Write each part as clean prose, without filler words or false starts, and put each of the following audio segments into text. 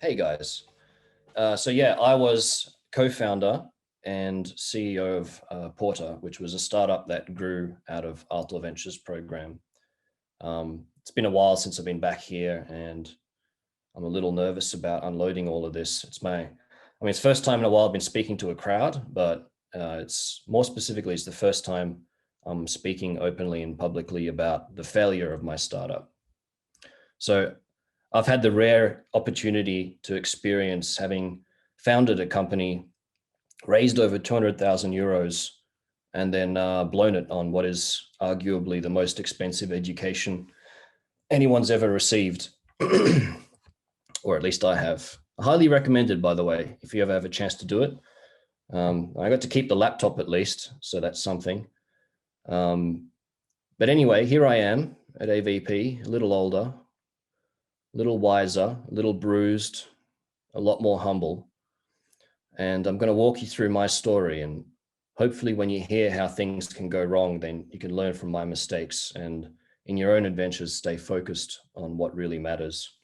Hey guys. So yeah, I was co-founder and CEO of Porter, which was a startup that grew out of Altor Ventures program. It's been a while since I've been back here, and I'm a little nervous about unloading all of this. It's first time in a while I've been speaking to a crowd, but it's more specifically, it's the first time I'm speaking openly and publicly about the failure of my startup. So I've had the rare opportunity to experience having founded a company, raised over 200,000 euros, and then blown it on what is arguably the most expensive education anyone's ever received, or at least I have. Highly recommended, by the way, if you ever have a chance to do it. I got to keep the laptop at least, so that's something. But anyway, here I am at AVP, a little older, a little wiser, a little bruised, a lot more humble. And I'm going to walk you through my story. And hopefully when you hear how things can go wrong, then you can learn from my mistakes and in your own adventures, stay focused on what really matters.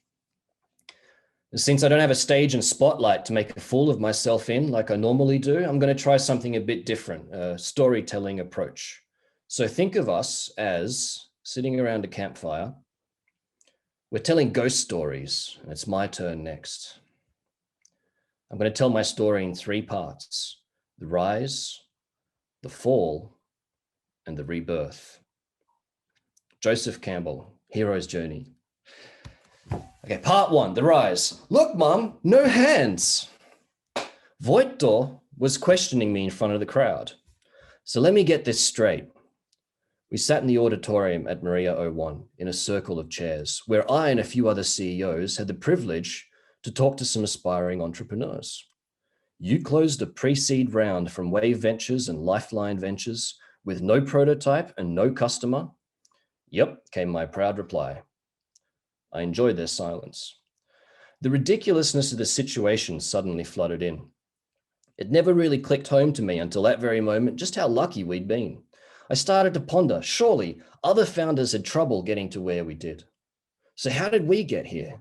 Since I don't have a stage and spotlight to make a fool of myself in like I normally do, I'm going to try something a bit different, a storytelling approach. So think of us as sitting around a campfire. We're telling ghost stories, and it's my turn next. I'm going to tell my story in three parts: the rise, the fall, and the rebirth. Joseph Campbell, Hero's Journey. Okay, part one, the rise. Look, Mum, no hands. Voitto was questioning me in front of the crowd. So let me get this straight. We sat in the auditorium at Maria 01 in a circle of chairs where I and a few other CEOs had the privilege to talk to some aspiring entrepreneurs. You closed a pre-seed round from Wave Ventures and Lifeline Ventures with no prototype and no customer? Yep, came my proud reply. I enjoyed their silence. The ridiculousness of the situation suddenly flooded in. It never really clicked home to me until that very moment just how lucky we'd been. I started to ponder, surely other founders had trouble getting to where we did. So how did we get here?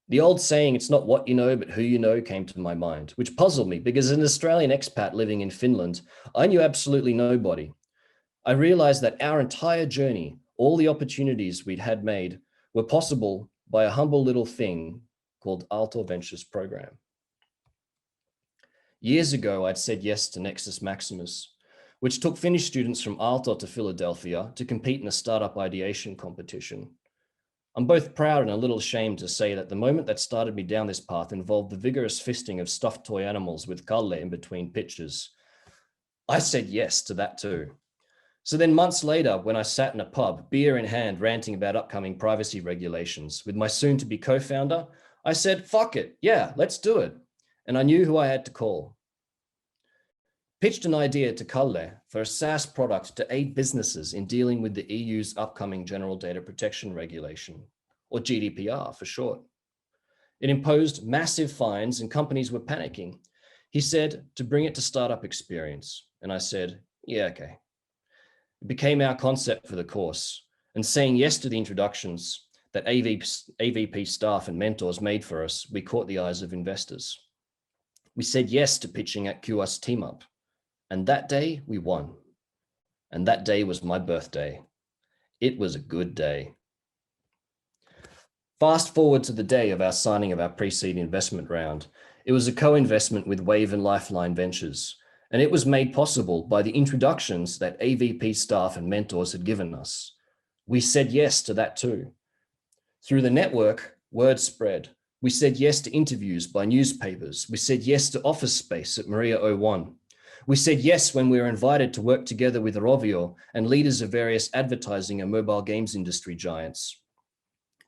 The old saying, it's not what you know, but who you know, came to my mind, which puzzled me because as an Australian expat living in Finland, I knew absolutely nobody. I realized that our entire journey, all the opportunities we'd had made, were possible by a humble little thing called Altor Ventures program. Years ago, I'd said yes to Nexus Maximus, which took Finnish students from Aalto to Philadelphia to compete in a startup ideation competition. I'm both proud and a little ashamed to say that the moment that started me down this path involved the vigorous fisting of stuffed toy animals with Kalle in between pitches. I said yes to that too. So then months later, when I sat in a pub, beer in hand, ranting about upcoming privacy regulations with my soon-to-be co-founder, I said, fuck it, yeah, let's do it. And I knew who I had to call. Pitched an idea to Kalle for a SaaS product to aid businesses in dealing with the EU's upcoming General Data Protection Regulation, or GDPR for short. It imposed massive fines and companies were panicking. He said to bring it to startup experience. And I said, yeah, okay. It became our concept for the course, and saying yes to the introductions that AVP staff and mentors made for us, we caught the eyes of investors. We said yes to pitching at QS Team Up. And that day we won. And that day was my birthday. It was a good day. Fast forward to the day of our signing of our pre-seed investment round. It was a co-investment with Wave and Lifeline Ventures, and it was made possible by the introductions that AVP staff and mentors had given us. We said yes to that too. Through the network, word spread. We said yes to interviews by newspapers. We said yes to office space at Maria 01. We said yes when we were invited to work together with Rovio and leaders of various advertising and mobile games industry giants.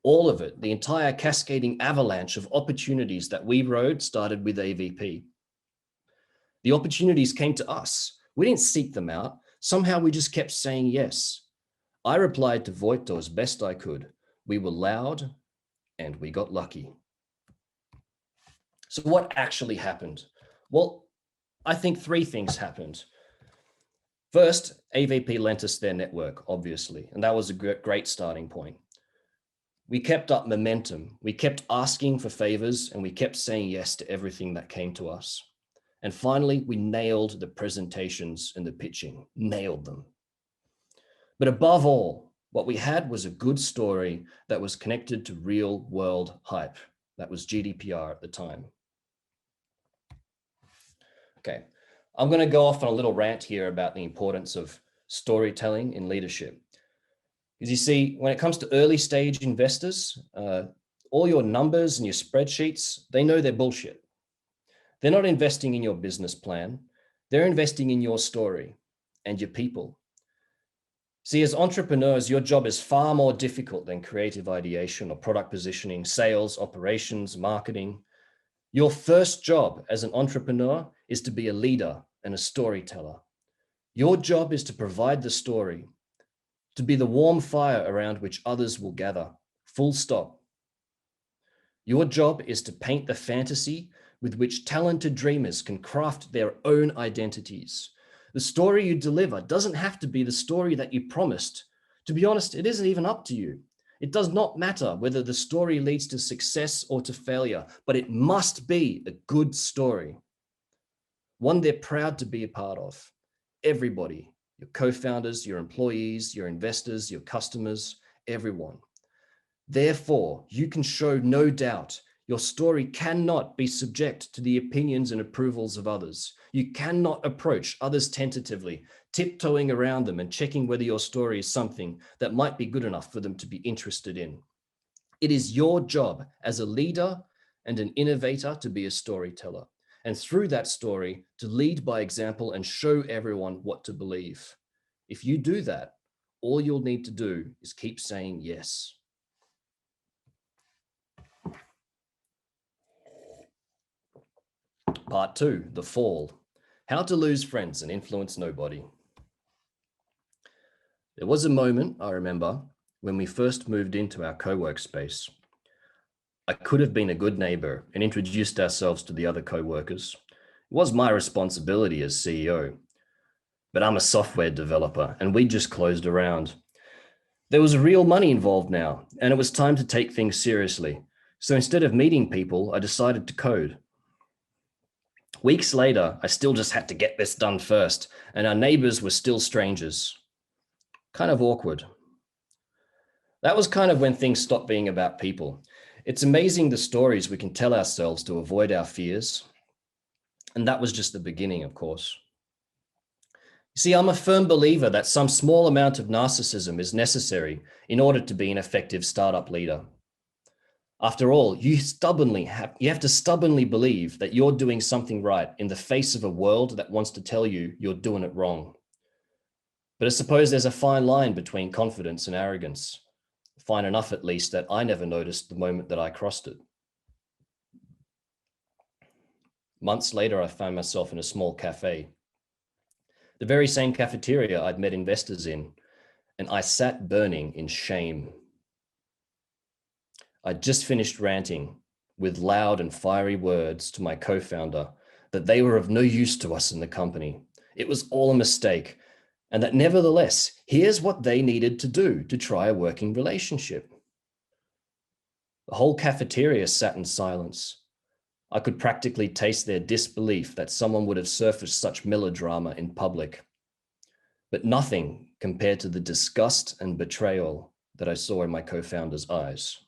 All of it, the entire cascading avalanche of opportunities that we rode, started with AVP. The opportunities came to us. We didn't seek them out. Somehow we just kept saying yes. I replied to Voitto as best I could. We were loud and we got lucky. So what actually happened? Well, I think three things happened. First, AVP lent us their network, obviously, and that was a great starting point. We kept up momentum. We kept asking for favors and we kept saying yes to everything that came to us. And finally, we nailed the presentations and the pitching, nailed them. But above all, what we had was a good story that was connected to real world hype. That was GDPR at the time. Okay, I'm going to go off on a little rant here about the importance of storytelling in leadership. Because you see, when it comes to early stage investors, all your numbers and your spreadsheets, they know they're bullshit. They're not investing in your business plan. They're investing in your story and your people. See, as entrepreneurs, your job is far more difficult than creative ideation or product positioning, sales, operations, marketing. Your first job as an entrepreneur is to be a leader and a storyteller. Your job is to provide the story, to be the warm fire around which others will gather, full stop. Your job is to paint the fantasy with which talented dreamers can craft their own identities. The story you deliver doesn't have to be the story that you promised. To be honest, it isn't even up to you. It does not matter whether the story leads to success or to failure, but it must be a good story. One they're proud to be a part of. Everybody, your co-founders, your employees, your investors, your customers, everyone. Therefore, you can show no doubt your story cannot be subject to the opinions and approvals of others. You cannot approach others tentatively, tiptoeing around them and checking whether your story is something that might be good enough for them to be interested in. It is your job as a leader and an innovator to be a storyteller, and through that story, to lead by example and show everyone what to believe. If you do that, all you'll need to do is keep saying yes. Part 2, the fall. How to lose friends and influence nobody. There was a moment, I remember, when we first moved into our co-work space. I could have been a good neighbor and introduced ourselves to the other co-workers. It was my responsibility as CEO, but I'm a software developer and we just closed around. There was real money involved now, and it was time to take things seriously. So instead of meeting people, I decided to code. Weeks later, I still just had to get this done first, and our neighbors were still strangers. Kind of awkward. That was kind of when things stopped being about people. It's amazing the stories we can tell ourselves to avoid our fears. And that was just the beginning, of course. You see, I'm a firm believer that some small amount of narcissism is necessary in order to be an effective startup leader. After all, you have to stubbornly believe that you're doing something right in the face of a world that wants to tell you you're doing it wrong. But I suppose there's a fine line between confidence and arrogance. Fine enough, at least, that I never noticed the moment that I crossed it. Months later, I found myself in a small cafe. The very same cafeteria I'd met investors in, and I sat burning in shame. I'd just finished ranting with loud and fiery words to my co-founder that they were of no use to us in the company. It was all a mistake, and that nevertheless, here's what they needed to do to try a working relationship. The whole cafeteria sat in silence. I could practically taste their disbelief that someone would have surfaced such melodrama in public. But nothing compared to the disgust and betrayal that I saw in my co-founder's eyes.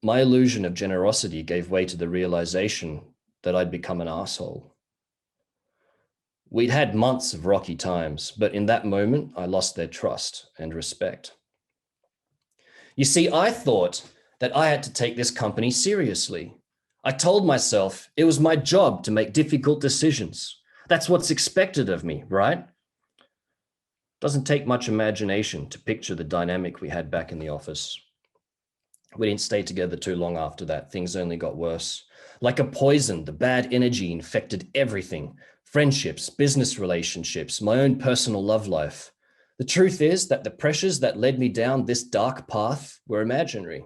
My illusion of generosity gave way to the realization that I'd become an asshole. We'd had months of rocky times, but in that moment, I lost their trust and respect. You see, I thought that I had to take this company seriously. I told myself it was my job to make difficult decisions. That's what's expected of me, right? Doesn't take much imagination to picture the dynamic we had back in the office. We didn't stay together too long after that. Things only got worse. Like a poison, the bad energy infected everything. Friendships, business relationships, my own personal love life. The truth is that the pressures that led me down this dark path were imaginary.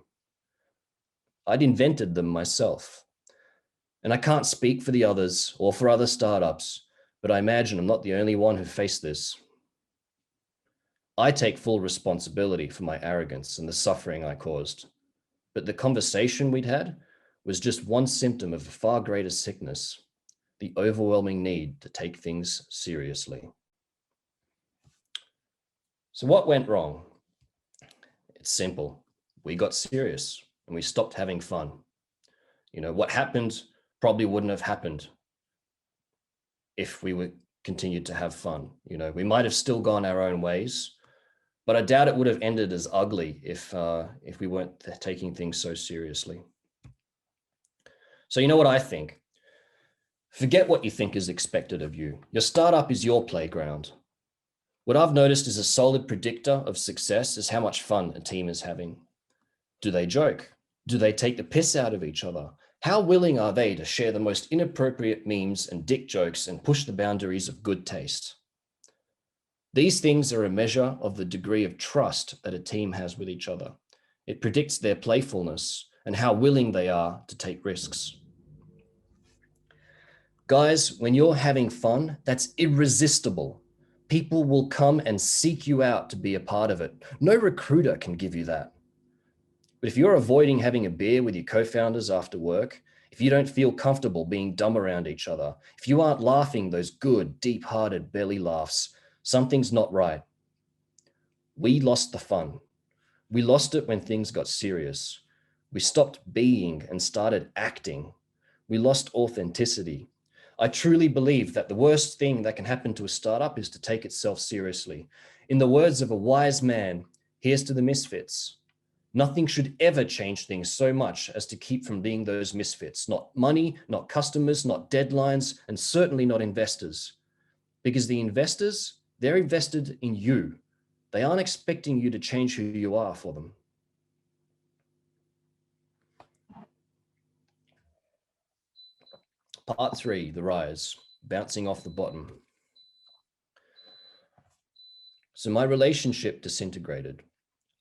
I'd invented them myself. And I can't speak for the others or for other startups, but I imagine I'm not the only one who faced this. I take full responsibility for my arrogance and the suffering I caused. But the conversation we'd had was just one symptom of a far greater sickness, the overwhelming need to take things seriously. So what went wrong? It's simple. We got serious and we stopped having fun. What happened probably wouldn't have happened if we were continued to have fun. We might have still gone our own ways, but I doubt it would have ended as ugly if we weren't taking things so seriously. So what I think? Forget what you think is expected of you. Your startup is your playground. What I've noticed is a solid predictor of success is how much fun a team is having. Do they joke? Do they take the piss out of each other? How willing are they to share the most inappropriate memes and dick jokes and push the boundaries of good taste? These things are a measure of the degree of trust that a team has with each other. It predicts their playfulness and how willing they are to take risks. Guys, when you're having fun, that's irresistible. People will come and seek you out to be a part of it. No recruiter can give you that. But if you're avoiding having a beer with your co-founders after work, if you don't feel comfortable being dumb around each other, if you aren't laughing those good, deep-hearted belly laughs, something's not right. We lost the fun. We lost it when things got serious. We stopped being and started acting. We lost authenticity. I truly believe that the worst thing that can happen to a startup is to take itself seriously. In the words of a wise man, here's to the misfits. Nothing should ever change things so much as to keep from being those misfits. Not money, not customers, not deadlines, and certainly not investors. Because the investors, they're invested in you. They aren't expecting you to change who you are for them. Part 3, the rise, bouncing off the bottom. So my relationship disintegrated.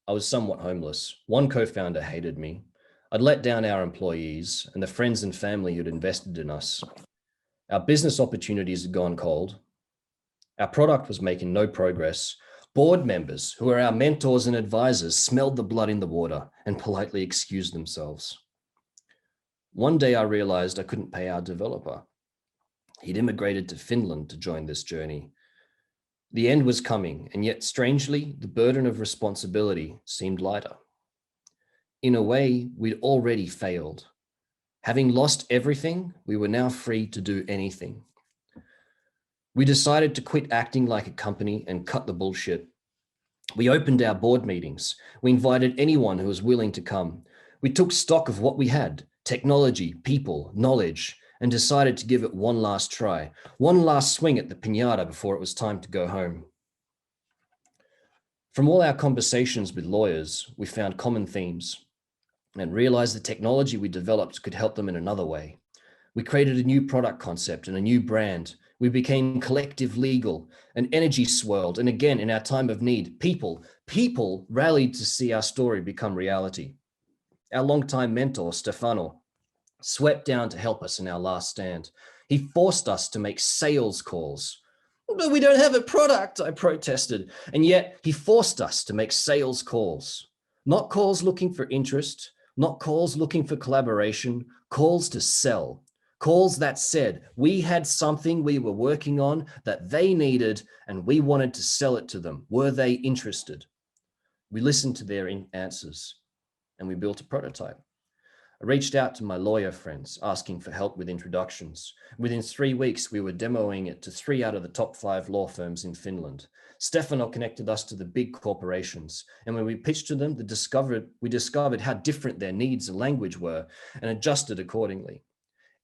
I was somewhat homeless. One co-founder hated me. I'd let down our employees and the friends and family who'd invested in us. Our business opportunities had gone cold. Our product was making no progress. Board members, who were our mentors and advisors, smelled the blood in the water and politely excused themselves. One day I realized I couldn't pay our developer. He'd immigrated to Finland to join this journey. The end was coming, and yet strangely, the burden of responsibility seemed lighter. In a way, we'd already failed. Having lost everything, we were now free to do anything. We decided to quit acting like a company and cut the bullshit. We opened our board meetings. We invited anyone who was willing to come. We took stock of what we had, technology, people, knowledge, and decided to give it one last try, one last swing at the piñata before it was time to go home. From all our conversations with lawyers, we found common themes and realized the technology we developed could help them in another way. We created a new product concept and a new brand. We became collective legal, an energy swirled, and again, in our time of need, people rallied to see our story become reality. Our longtime mentor, Stefano, swept down to help us in our last stand. He forced us to make sales calls. But we don't have a product, I protested. And yet he forced us to make sales calls. Not calls looking for interest, not calls looking for collaboration, calls to sell. Calls that said, we had something we were working on that they needed and we wanted to sell it to them. Were they interested? We listened to their answers and we built a prototype. I reached out to my lawyer friends asking for help with introductions. Within 3 weeks, we were demoing it to 3 out of the top 5 law firms in Finland. Stefano connected us to the big corporations. And when we pitched to them, we discovered how different their needs and language were and adjusted accordingly.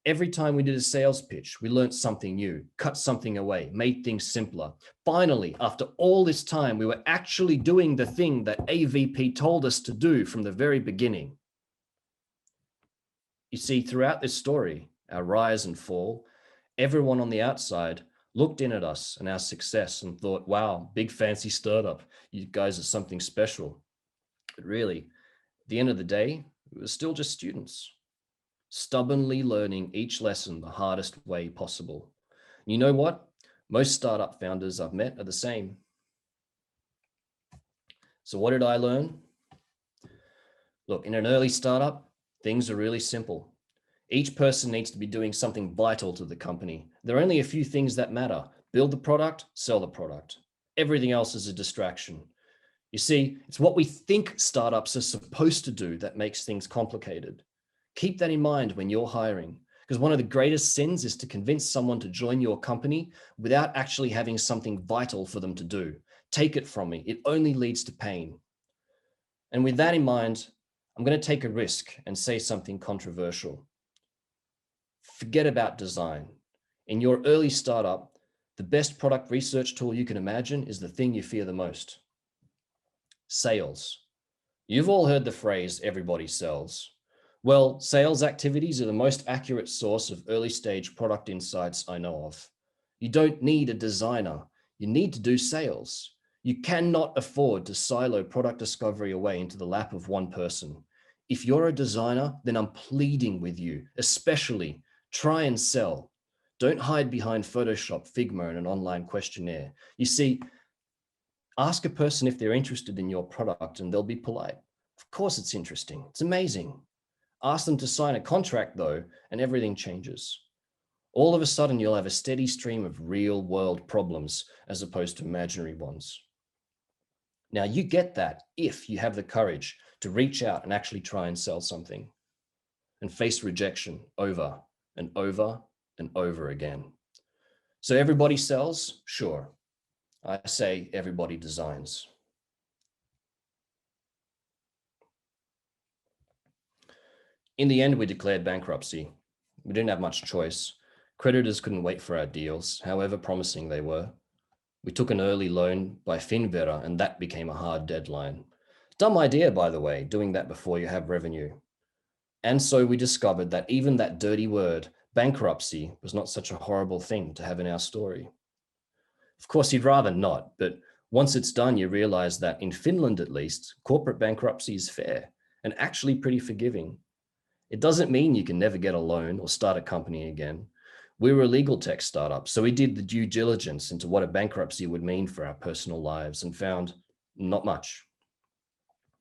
Every time we did a sales pitch, we learned something new, cut something away, made things simpler. Finally, after all this time, we were actually doing the thing that AVP told us to do from the very beginning. You see, throughout this story, our rise and fall, everyone on the outside looked in at us and our success and thought, wow, big fancy startup, you guys are something special. But really, at the end of the day, we were still just students, stubbornly learning each lesson the hardest way possible. And you know what? Most startup founders I've met are the same. So what did I learn? Look, in an early startup, things are really simple. Each person needs to be doing something vital to the company. There are only a few things that matter. Build the product, sell the product. Everything else is a distraction. You see, it's what we think startups are supposed to do that makes things complicated. Keep that in mind when you're hiring, because one of the greatest sins is to convince someone to join your company without actually having something vital for them to do. Take it from me. It only leads to pain. And with that in mind, I'm going to take a risk and say something controversial. Forget about design. In your early startup, the best product research tool you can imagine is the thing you fear the most. Sales. You've all heard the phrase, everybody sells. Well, sales activities are the most accurate source of early stage product insights I know of. You don't need a designer. You need to do sales. You cannot afford to silo product discovery away into the lap of one person. If you're a designer, then I'm pleading with you, especially try and sell. Don't hide behind Photoshop, Figma, and an online questionnaire. You see, ask a person if they're interested in your product and they'll be polite. Of course it's interesting. It's amazing. Ask them to sign a contract though, and everything changes. All of a sudden, you'll have a steady stream of real world problems as opposed to imaginary ones. Now you get that if you have the courage to reach out and actually try and sell something and face rejection over and over and over again. So everybody sells? Sure. I say everybody designs. In the end, we declared bankruptcy. We didn't have much choice. Creditors couldn't wait for our deals, however promising they were. We took an early loan by Finvera, and that became a hard deadline. Dumb idea, by the way, doing that before you have revenue. And so we discovered that even that dirty word, bankruptcy, was not such a horrible thing to have in our story. Of course, you'd rather not, but once it's done, you realize that in Finland, at least, corporate bankruptcy is fair and actually pretty forgiving. It doesn't mean you can never get a loan or start a company again. We were a legal tech startup, so we did the due diligence into what a bankruptcy would mean for our personal lives and found not much.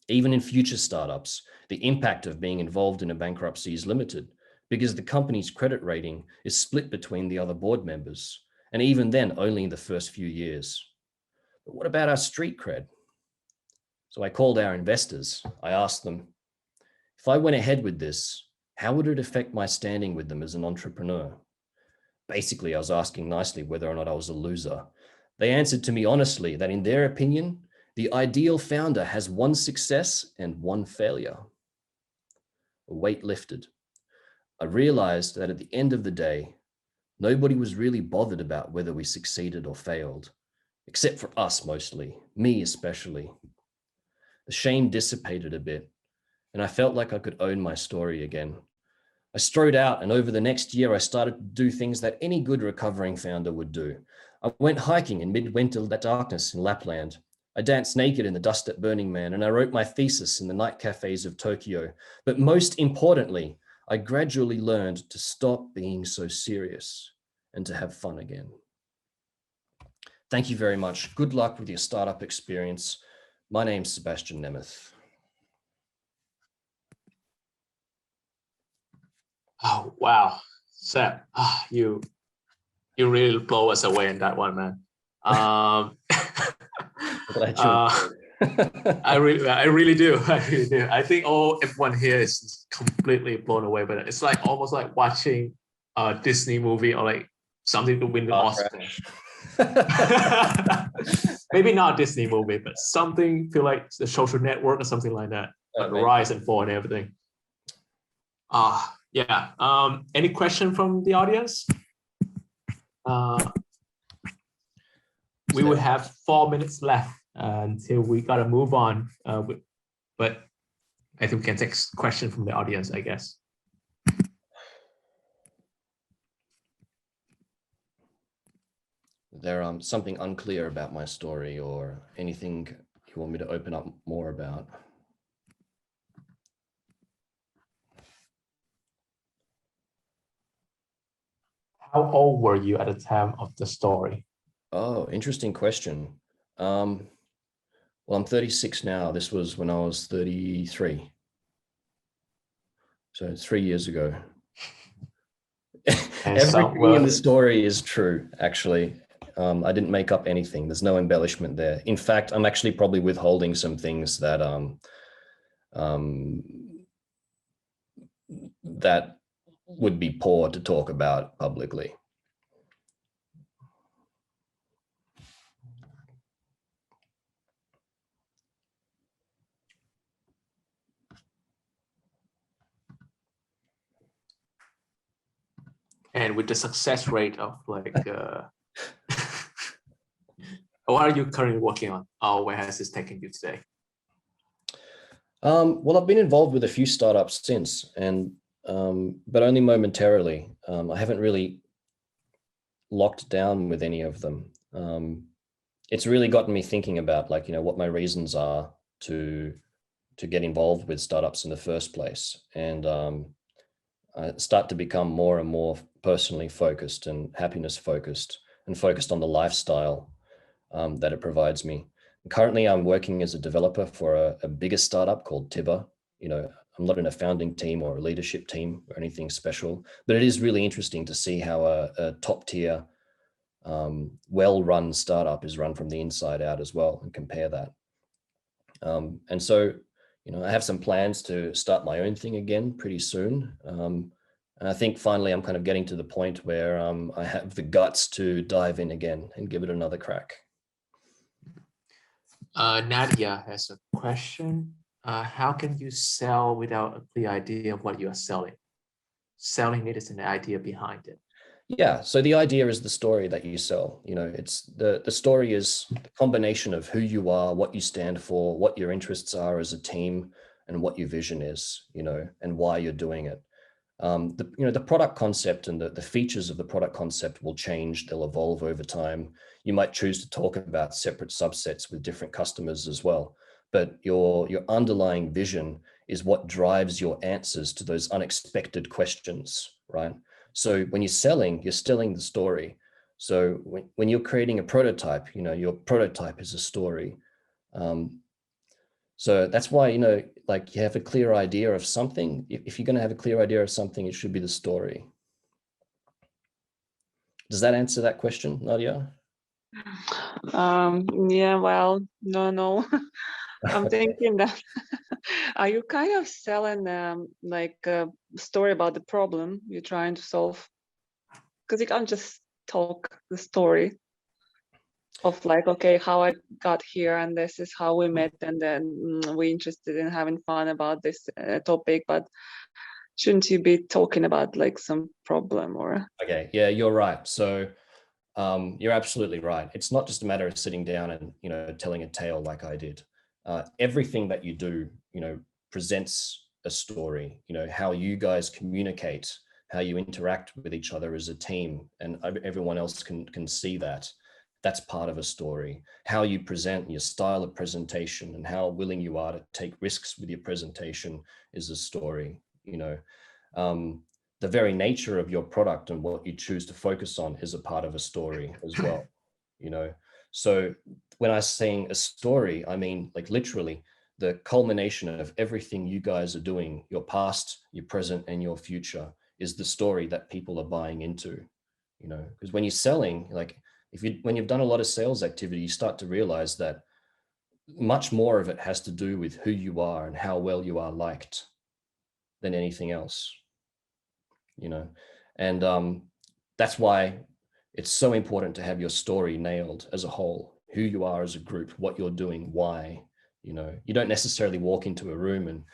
Even in future startups, the impact of being involved in a bankruptcy is limited because the company's credit rating is split between the other board members, and even then only in the first few years. But what about our street cred? So I called our investors. I asked them, if I went ahead with this, how would it affect my standing with them as an entrepreneur? Basically, I was asking nicely whether or not I was a loser. They answered to me honestly that in their opinion, the ideal founder has one success and one failure. A weight lifted. I realized that at the end of the day, nobody was really bothered about whether we succeeded or failed, except for us mostly, me especially. The shame dissipated a bit, and I felt like I could own my story again. I strode out, and over the next year, I started to do things that any good recovering founder would do. I went hiking in midwinter darkness in Lapland. I danced naked in the dust at Burning Man, and I wrote my thesis in the night cafes of Tokyo. But most importantly, I gradually learned to stop being so serious and to have fun again. Thank you very much. Good luck with your startup experience. My name's Sebastian Nemeth. Oh, wow. Seb, you really blow us away in that one, man. I really do. I think everyone here is completely blown away by it. It's like almost like watching a Disney movie or like something to win the Oscar. Maybe not a Disney movie, but something feel like The Social Network or something like that. Like rise and fall and everything. Yeah. Any question from the audience? We will have 4 minutes left until we gotta move on. But I think we can take a question from the audience, I guess. There something unclear about my story or anything you want me to open up more about? How old were you at the time of the story? Oh, interesting question. Well, I'm 36 now. This was when I was 33. So 3 years ago. And so, Everything in the story is true, actually. I didn't make up anything. There's no embellishment there. In fact, I'm actually probably withholding some things that that would be poor to talk about publicly. and with the success rate of like, what are you currently working on? Where has this taken you today? Well, I've been involved with a few startups since, and but only momentarily. I haven't really locked down with any of them. It's really gotten me thinking about, like, what my reasons are to get involved with startups in the first place, and I start to become more and more personally focused and happiness focused, and focused on the lifestyle that it provides me. Currently, I'm working as a developer for a bigger startup called Tibber. I'm not in a founding team or a leadership team or anything special, but it is really interesting to see how a top tier, well-run startup is run from the inside out as well, and compare that. And so, I have some plans to start my own thing again pretty soon. And I think finally I'm kind of getting to the point where I have the guts to dive in again and give it another crack. Nadia has a question. How can you sell without a clear idea of what you are selling? Selling needs an idea behind it. Yeah, so the idea is the story that you sell. It's the story is the combination of who you are, what you stand for, what your interests are as a team, and what your vision is, and why you're doing it. The product concept and the features of the product concept will change. They'll evolve over time. You might choose to talk about separate subsets with different customers as well. But your underlying vision is what drives your answers to those unexpected questions, right? So when you're selling the story. So when you're creating a prototype, your prototype is a story. So that's why, like, you have a clear idea of something. If you're going to have a clear idea of something, it should be the story. Does that answer that question, Nadia? Yeah, well, no. I'm thinking that are you kind of selling like a story about the problem you're trying to solve? Because you can't just talk the story of like, okay, how I got here and this is how we met, and then we're interested in having fun about this topic, but shouldn't you be talking about like some problem or? Okay, yeah, you're right. So you're absolutely right. It's not just a matter of sitting down and telling a tale like I did. Everything that you do presents a story. How you guys communicate, how you interact with each other as a team, and everyone else can see that. That's part of a story. How you present, your style of presentation, and how willing you are to take risks with your presentation is a story. The very nature of your product and what you choose to focus on is a part of a story as well. So when I sing a story, I mean, like, literally the culmination of everything you guys are doing, your past, your present, and your future, is the story that people are buying into. Because when you're selling, like, when you've done a lot of sales activity, you start to realize that much more of it has to do with who you are and how well you are liked than anything else. And that's why it's so important to have your story nailed as a whole, who you are as a group, what you're doing, why. You don't necessarily walk into a room and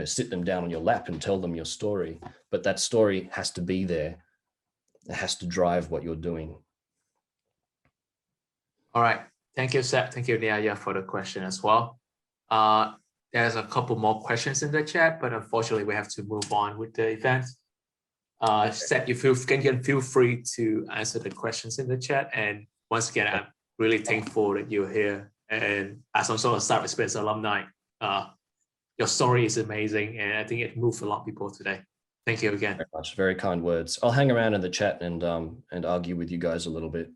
sit them down on your lap and tell them your story, but that story has to be there. It has to drive what you're doing. All right. Thank you, Seb. Thank you, Nia, for the question as well. There's a couple more questions in the chat, but unfortunately we have to move on with the event. Seb, you can feel free to answer the questions in the chat. And once again, I'm really thankful that you're here. And as some sort of Startup Experience alumni, your story is amazing, and I think it moved a lot of people today. Thank you again. Very much. Very kind words. I'll hang around in the chat and argue with you guys a little bit.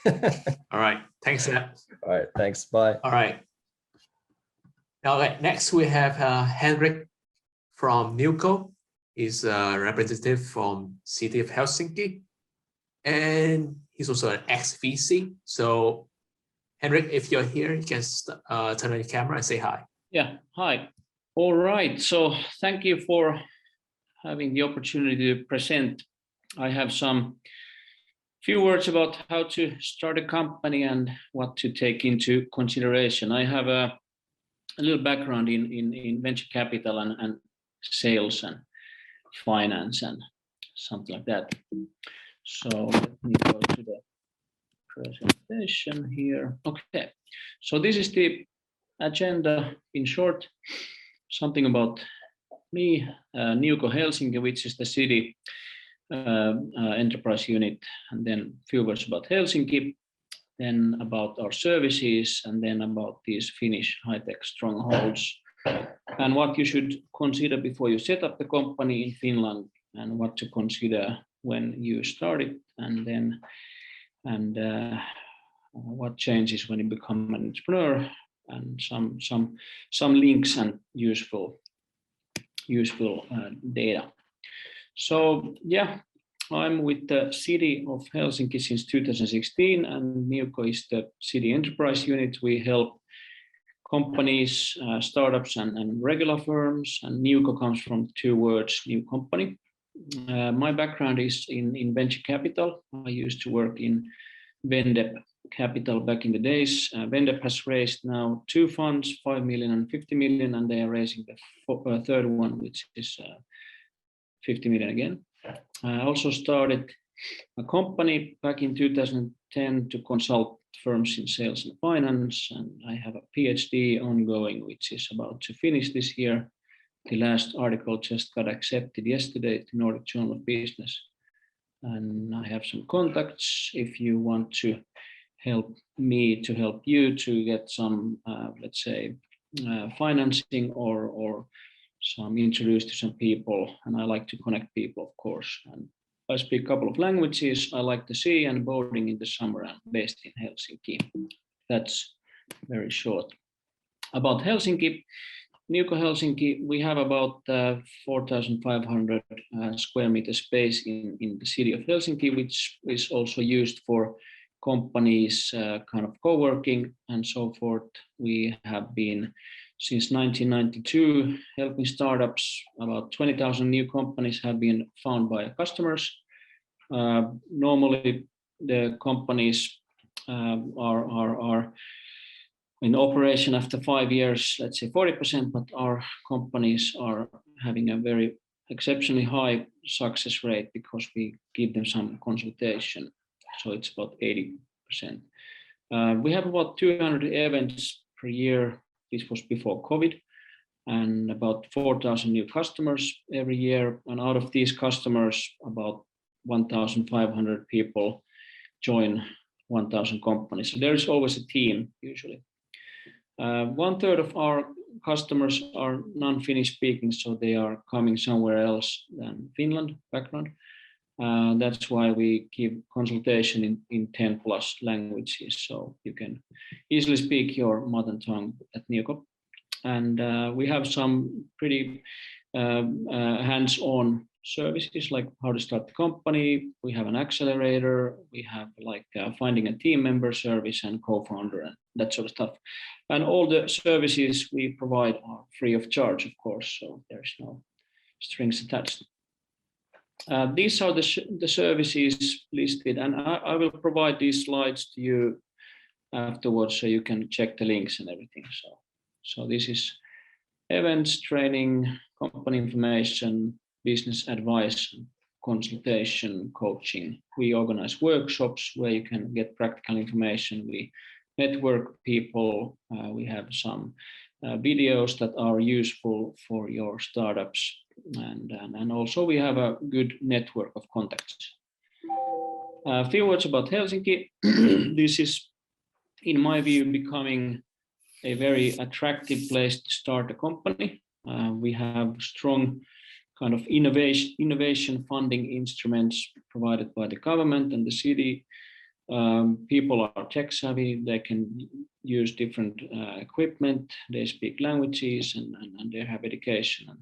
All right. Thanks, Seb. All right. Thanks. Bye. All right. All right, next we have Henrik from NewCo. He's a representative from City of Helsinki, and he's also an ex-VC. So Henrik, if you're here, you can turn on your camera and say hi. Yeah, hi. All right, so thank you for having the opportunity to present. I have some few words about how to start a company and what to take into consideration. I have a little background in venture capital and sales and finance and something like that. So let me go to the presentation here. Okay, so this is the agenda in short. Something about me, NewCo Helsinki, which is the city enterprise unit, and then a few words about Helsinki, then about our services, and then about these Finnish high-tech strongholds, and what you should consider before you set up the company in Finland, and what to consider when you start it, and then what changes when you become an entrepreneur, and some links and useful data. So yeah, I'm with the City of Helsinki since 2016, and NewCo is the city enterprise unit. We help companies, startups, and regular firms. And NewCo comes from two words: new company. My background is in venture capital. I used to work in Vendep Capital back in the days. Vendep has raised now two funds, 5 million and 50 million, and they are raising the third one, which is 50 million again. I also started a company back in 2010 to consult firms in sales and finance, and I have a PhD ongoing, which is about to finish this year. The last article just got accepted yesterday to Nordic Journal of Business, and I have some contacts if you want to help me to help you to get some, let's say, financing or some introduced to some people. And I like to connect people, of course. And I speak a couple of languages. I like the sea and boating in the summer. I'm based in Helsinki. That's very short. About Helsinki, NewCo Helsinki, we have about 4,500 square meter space in the city of Helsinki, which is also used for companies, kind of co-working and so forth. We have been since 1992 helping startups. About 20,000 new companies have been found by customers. Normally, the companies are in operation after 5 years, let's say 40%, but our companies are having a very exceptionally high success rate because we give them some consultation. So it's about 80%. We have about 200 events per year. This was before COVID, and about 4,000 new customers every year. And out of these customers, about 1,500 people join 1,000 companies. So there is always a team usually. 1/3 of our customers are non-Finnish speaking, so they are coming somewhere else than Finland background. That's why we give consultation in 10 plus languages, so you can easily speak your mother tongue at NewCo. And we have some pretty hands-on services, like how to start the company. We have an accelerator. We have like finding a team member service and co-founder and that sort of stuff. And all the services we provide are free of charge, of course, so there's no strings attached. These are the services listed, and I will provide these slides to you afterwards so you can check the links and everything. So this is events, training, company information, business advice, consultation, coaching. We organize workshops where you can get practical information. We network people. We have some videos that are useful for your startups. And also we have a good network of contacts. A few words about Helsinki. This is, in my view, becoming a very attractive place to start a company. We have strong kind of innovation funding instruments provided by the government and the city. People are tech savvy, they can use different equipment, they speak languages, and they have education and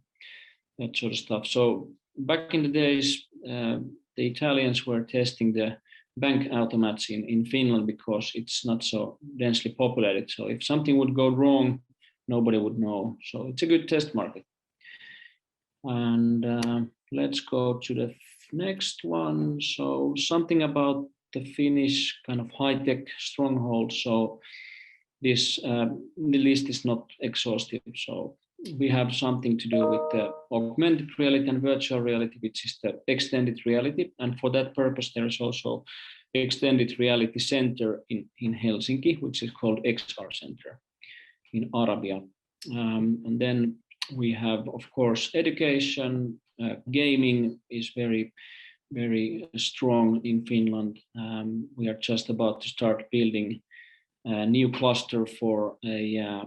that sort of stuff. So back in the days, the Italians were testing the bank automats in Finland because it's not so densely populated. So if something would go wrong, nobody would know. So it's a good test market. And let's go to the next one. So something about the Finnish kind of high-tech stronghold. So this the list is not exhaustive. So we have something to do with the augmented reality and virtual reality, which is the extended reality. And for that purpose, there is also extended reality center in Helsinki, which is called XR Center in Arabia. And then we have, of course, education. Gaming is very, very strong in Finland. We are just about to start building a new cluster for a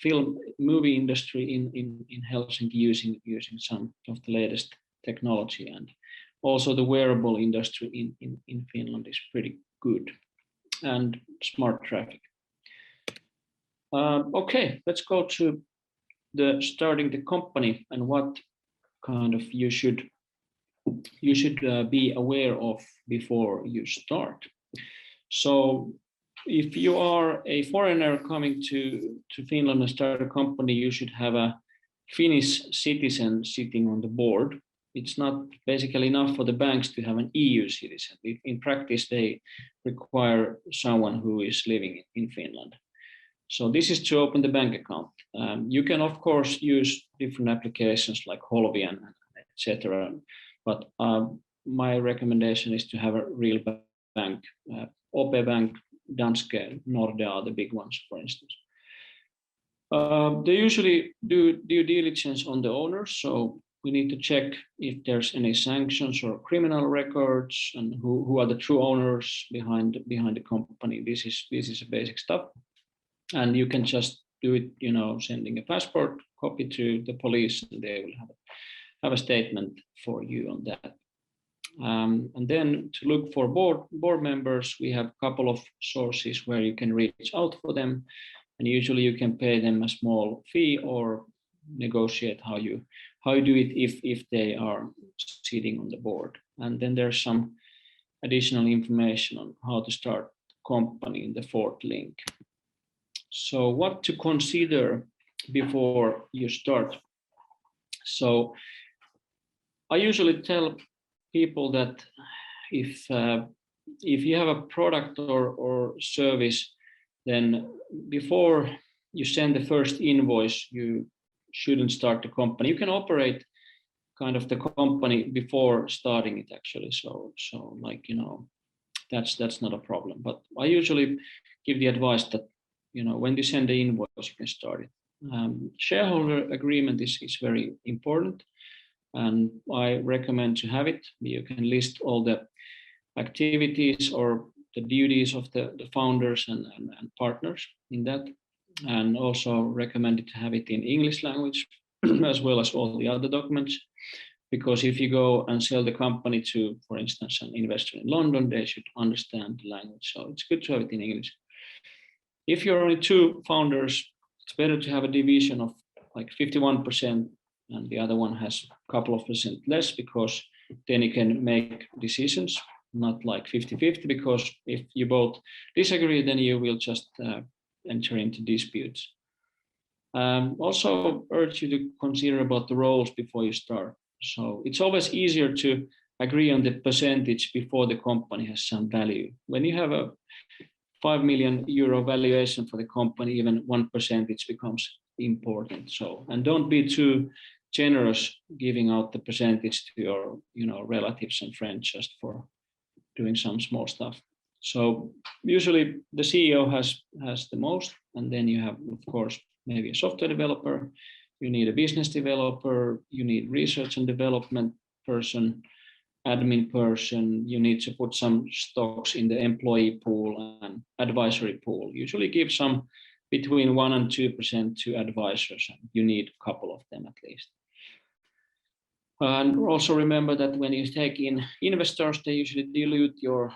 film movie industry in Helsinki using some of the latest technology, and also the wearable industry in Finland is pretty good, and smart traffic. Okay, let's go to the starting the company and what kind of you should be aware of before you start. So if you are a foreigner coming to Finland and start a company, you should have a Finnish citizen sitting on the board. It's not basically enough for the banks to have an EU citizen. In practice, they require someone who is living in Finland. So this is to open the bank account. You can, of course, use different applications like Holvian, etc. But my recommendation is to have a real bank. OP Bank, Danske, Nordea are the big ones, for instance. They usually do due diligence on the owners, so we need to check if there's any sanctions or criminal records and who are the true owners behind the company. This is a basic stuff, and you can just do it, sending a passport copy to the police, and they will have a statement for you on that. And then to look for board members, we have a couple of sources where you can reach out for them, and usually you can pay them a small fee or negotiate how you do it if they are sitting on the board. And then there's some additional information on how to start the company in the fourth link. So what to consider before you start? So I usually tell people that if you have a product or service, then before you send the first invoice, you shouldn't start the company. You can operate kind of the company before starting it, actually. So like, that's not a problem. But I usually give the advice that, when you send the invoice, you can start it. Shareholder agreement is very important, and I recommend to have it. You can list all the activities or the duties of the founders and partners in that, and also recommended to have it in English language as well as all the other documents, because if you go and sell the company to, for instance, an investor in London, they should understand the language. So it's good to have it in English. If you're only two founders, it's better to have a division of like 51% and the other one has a couple of percent less, because then you can make decisions, not like 50-50, because if you both disagree, then you will just enter into disputes. Also urge you to consider about the roles before you start. So it's always easier to agree on the percentage before the company has some value. When you have a 5 million euro valuation for the company, even 1% becomes important. So, and don't be too generous giving out the percentage to your, relatives and friends just for doing some small stuff. So usually the CEO has the most, and then you have, of course, maybe a software developer, you need a business developer, you need research and development person, admin person, you need to put some stocks in the employee pool and advisory pool. Usually give some between 1 and 2% to advisors, and you need a couple of them at least. And also remember that when you take in investors, they usually dilute your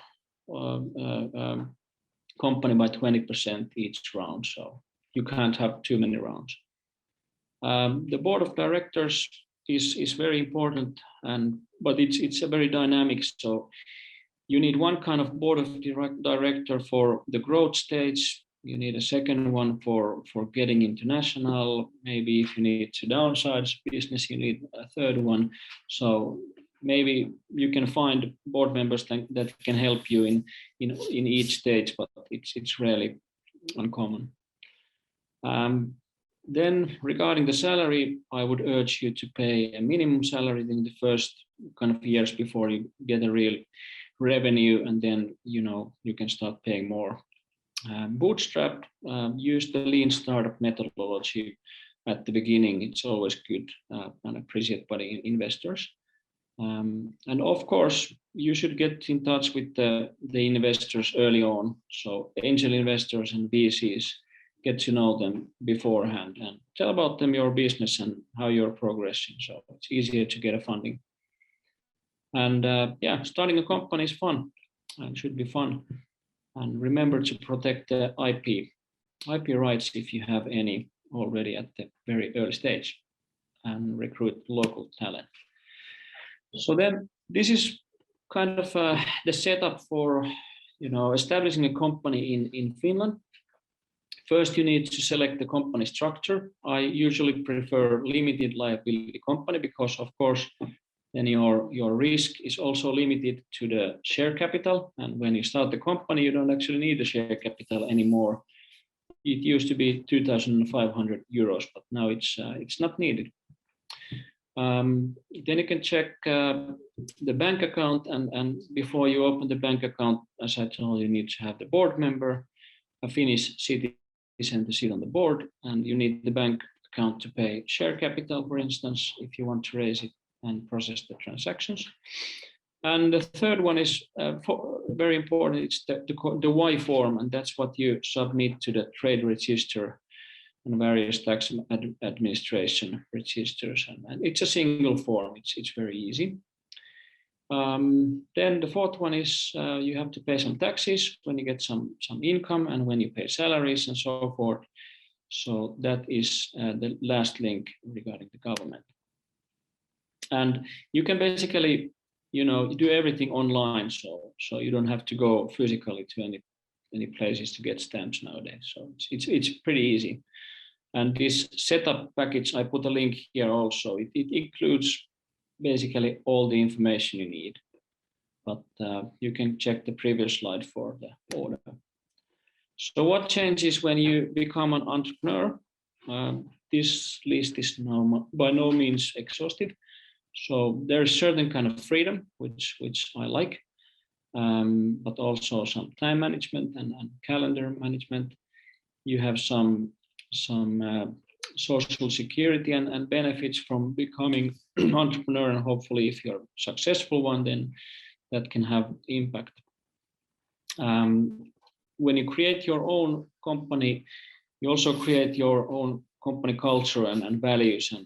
company by 20% each round. So you can't have too many rounds. The board of directors is very important, but it's a very dynamic. So you need one kind of board of director for the growth stage. You need a second one for getting international. Maybe if you need to downsize business, you need a third one. So maybe you can find board members that can help you in each stage, but it's really uncommon. Then regarding the salary, I would urge you to pay a minimum salary in the first kind of years before you get a real revenue, and then you can start paying more. Bootstrap, use the lean startup methodology at the beginning. It's always good and appreciated by the investors. And of course, you should get in touch with the investors early on. So angel investors and VCs, get to know them beforehand and tell about them your business and how you're progressing. So it's easier to get a funding. And starting a company is fun and should be fun. And remember to protect the IP rights if you have any already at the very early stage, and recruit local talent. So then this is kind of the setup for establishing a company in Finland. First, you need to select the company structure. I usually prefer limited liability company because, of course, then your risk is also limited to the share capital. And when you start the company, you don't actually need the share capital anymore. It used to be 2,500 euros, but now it's not needed. Then you can check the bank account, and before you open the bank account, as I told you, need to have the board member, a Finnish citizen to sit on the board, and you need the bank account to pay share capital, for instance, if you want to raise it and process the transactions. And the third one is very important. It's the Y form, and that's what you submit to the trade register and various tax administration registers. And it's a single form. It's very easy. Then the fourth one is you have to pay some taxes when you get some income and when you pay salaries and so forth. So that is the last link regarding the government. And you can basically, do everything online, so you don't have to go physically to any places to get stamps nowadays. So it's pretty easy. And this setup package, I put a link here also. It includes basically all the information you need, but you can check the previous slide for the order. So what changes when you become an entrepreneur? This list is now by no means exhaustive. So there is certain kind of freedom, which I like, but also some time management and calendar management. You have some social security and benefits from becoming an entrepreneur, and hopefully if you're a successful one, then that can have impact. When you create your own company, you also create your own company culture and values and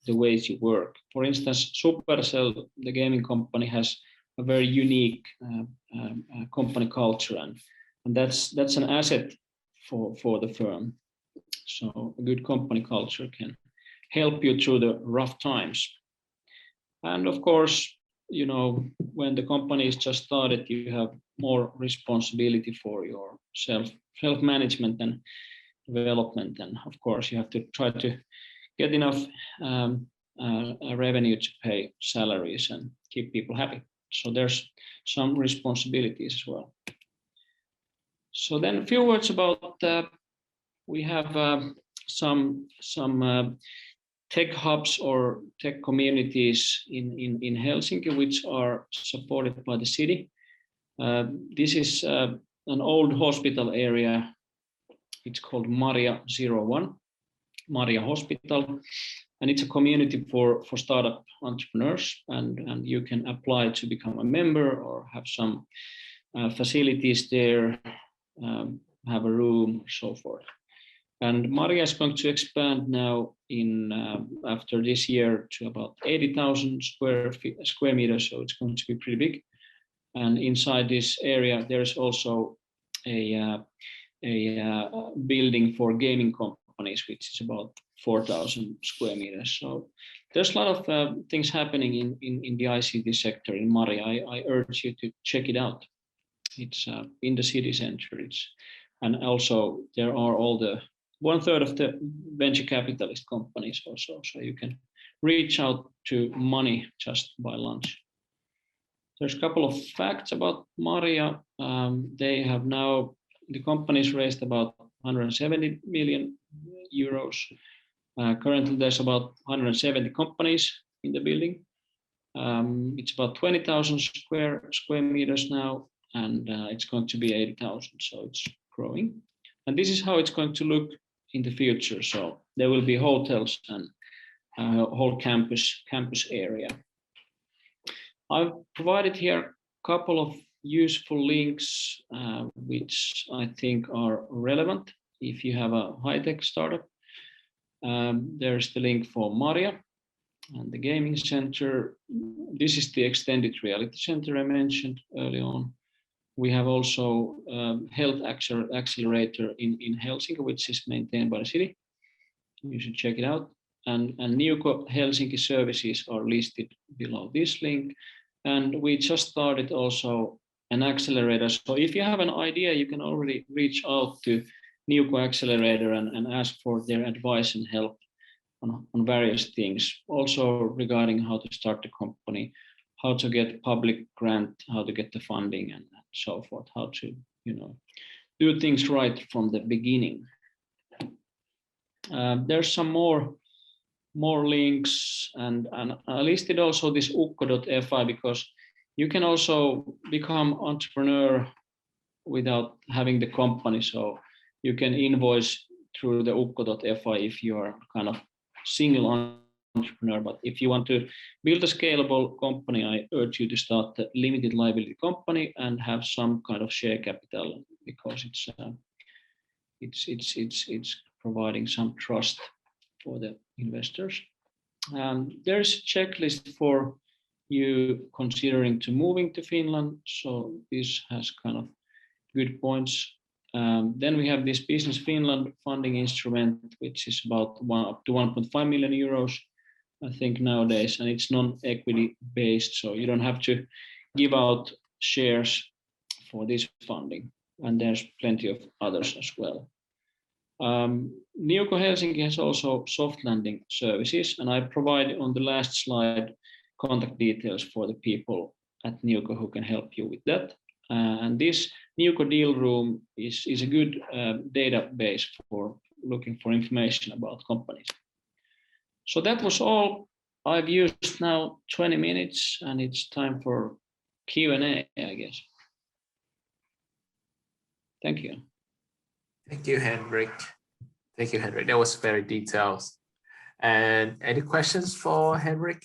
the ways you work. For instance, Supercell, the gaming company, has a very unique company culture, and that's an asset for the firm. So a good company culture can help you through the rough times. And of course, when the company is just started, you have more responsibility for your self-management and development. And of course, you have to try to get enough revenue to pay salaries and keep people happy. So there's some responsibilities as well. So then a few words about we have some tech hubs or tech communities in Helsinki, which are supported by the city. This is an old hospital area. It's called Maria 01, Maria Hospital, and it's a community for startup entrepreneurs, and you can apply to become a member or have some facilities there, have a room, so forth. And Maria is going to expand now after this year to about 80,000 square meters, so it's going to be pretty big. And inside this area, there's also a building for gaming companies, which is about 4,000 square meters. So there's a lot of things happening in the ICT sector in Mari. I urge you to check it out. It's in the city center. And also there are all the 1/3 of the venture capitalist companies also. So you can reach out to money just by lunch. There's a couple of facts about Maria. They have now, the company's raised about 170 million euros. Currently, there's about 170 companies in the building. It's about 20,000 square meters now, and it's going to be 80,000, so it's growing. And this is how it's going to look in the future. So there will be hotels and a whole campus area. I've provided here a couple of useful links which I think are relevant if you have a high-tech startup. There's the link for Maria and the gaming center. This is the extended reality center I mentioned early on. We have also health accelerator in Helsinki, which is maintained by the city. You should check it out. And NewCo Helsinki services are listed below this link. And we just started also an accelerator. So if you have an idea, you can already reach out to NewCo Accelerator and ask for their advice and help on various things. Also regarding how to start the company, how to get public grant, how to get the funding and so forth, how to, do things right from the beginning. There's some more links, and I listed also this ukko.fi because you can also become entrepreneur without having the company. So you can invoice through the ukko.fi if you are kind of single entrepreneur. But if you want to build a scalable company, I urge you to start a limited liability company and have some kind of share capital because it's providing some trust for the investors. There's a checklist for you considering to moving to Finland. So this has kind of good points. Then we have this Business Finland funding instrument, which is about up to 1.5 million euros, I think nowadays, and it's non-equity based. So you don't have to give out shares for this funding. And there's plenty of others as well. NewCo Helsinki has also soft landing services, and I provide on the last slide contact details for the people at NewCo who can help you with that. And this NewCo Deal Room is a good database for looking for information about companies. So that was all. I've used now 20 minutes, and it's time for Q&A, I guess. Thank you. Thank you, Henrik. Thank you, Henrik. That was very detailed. And any questions for Henrik?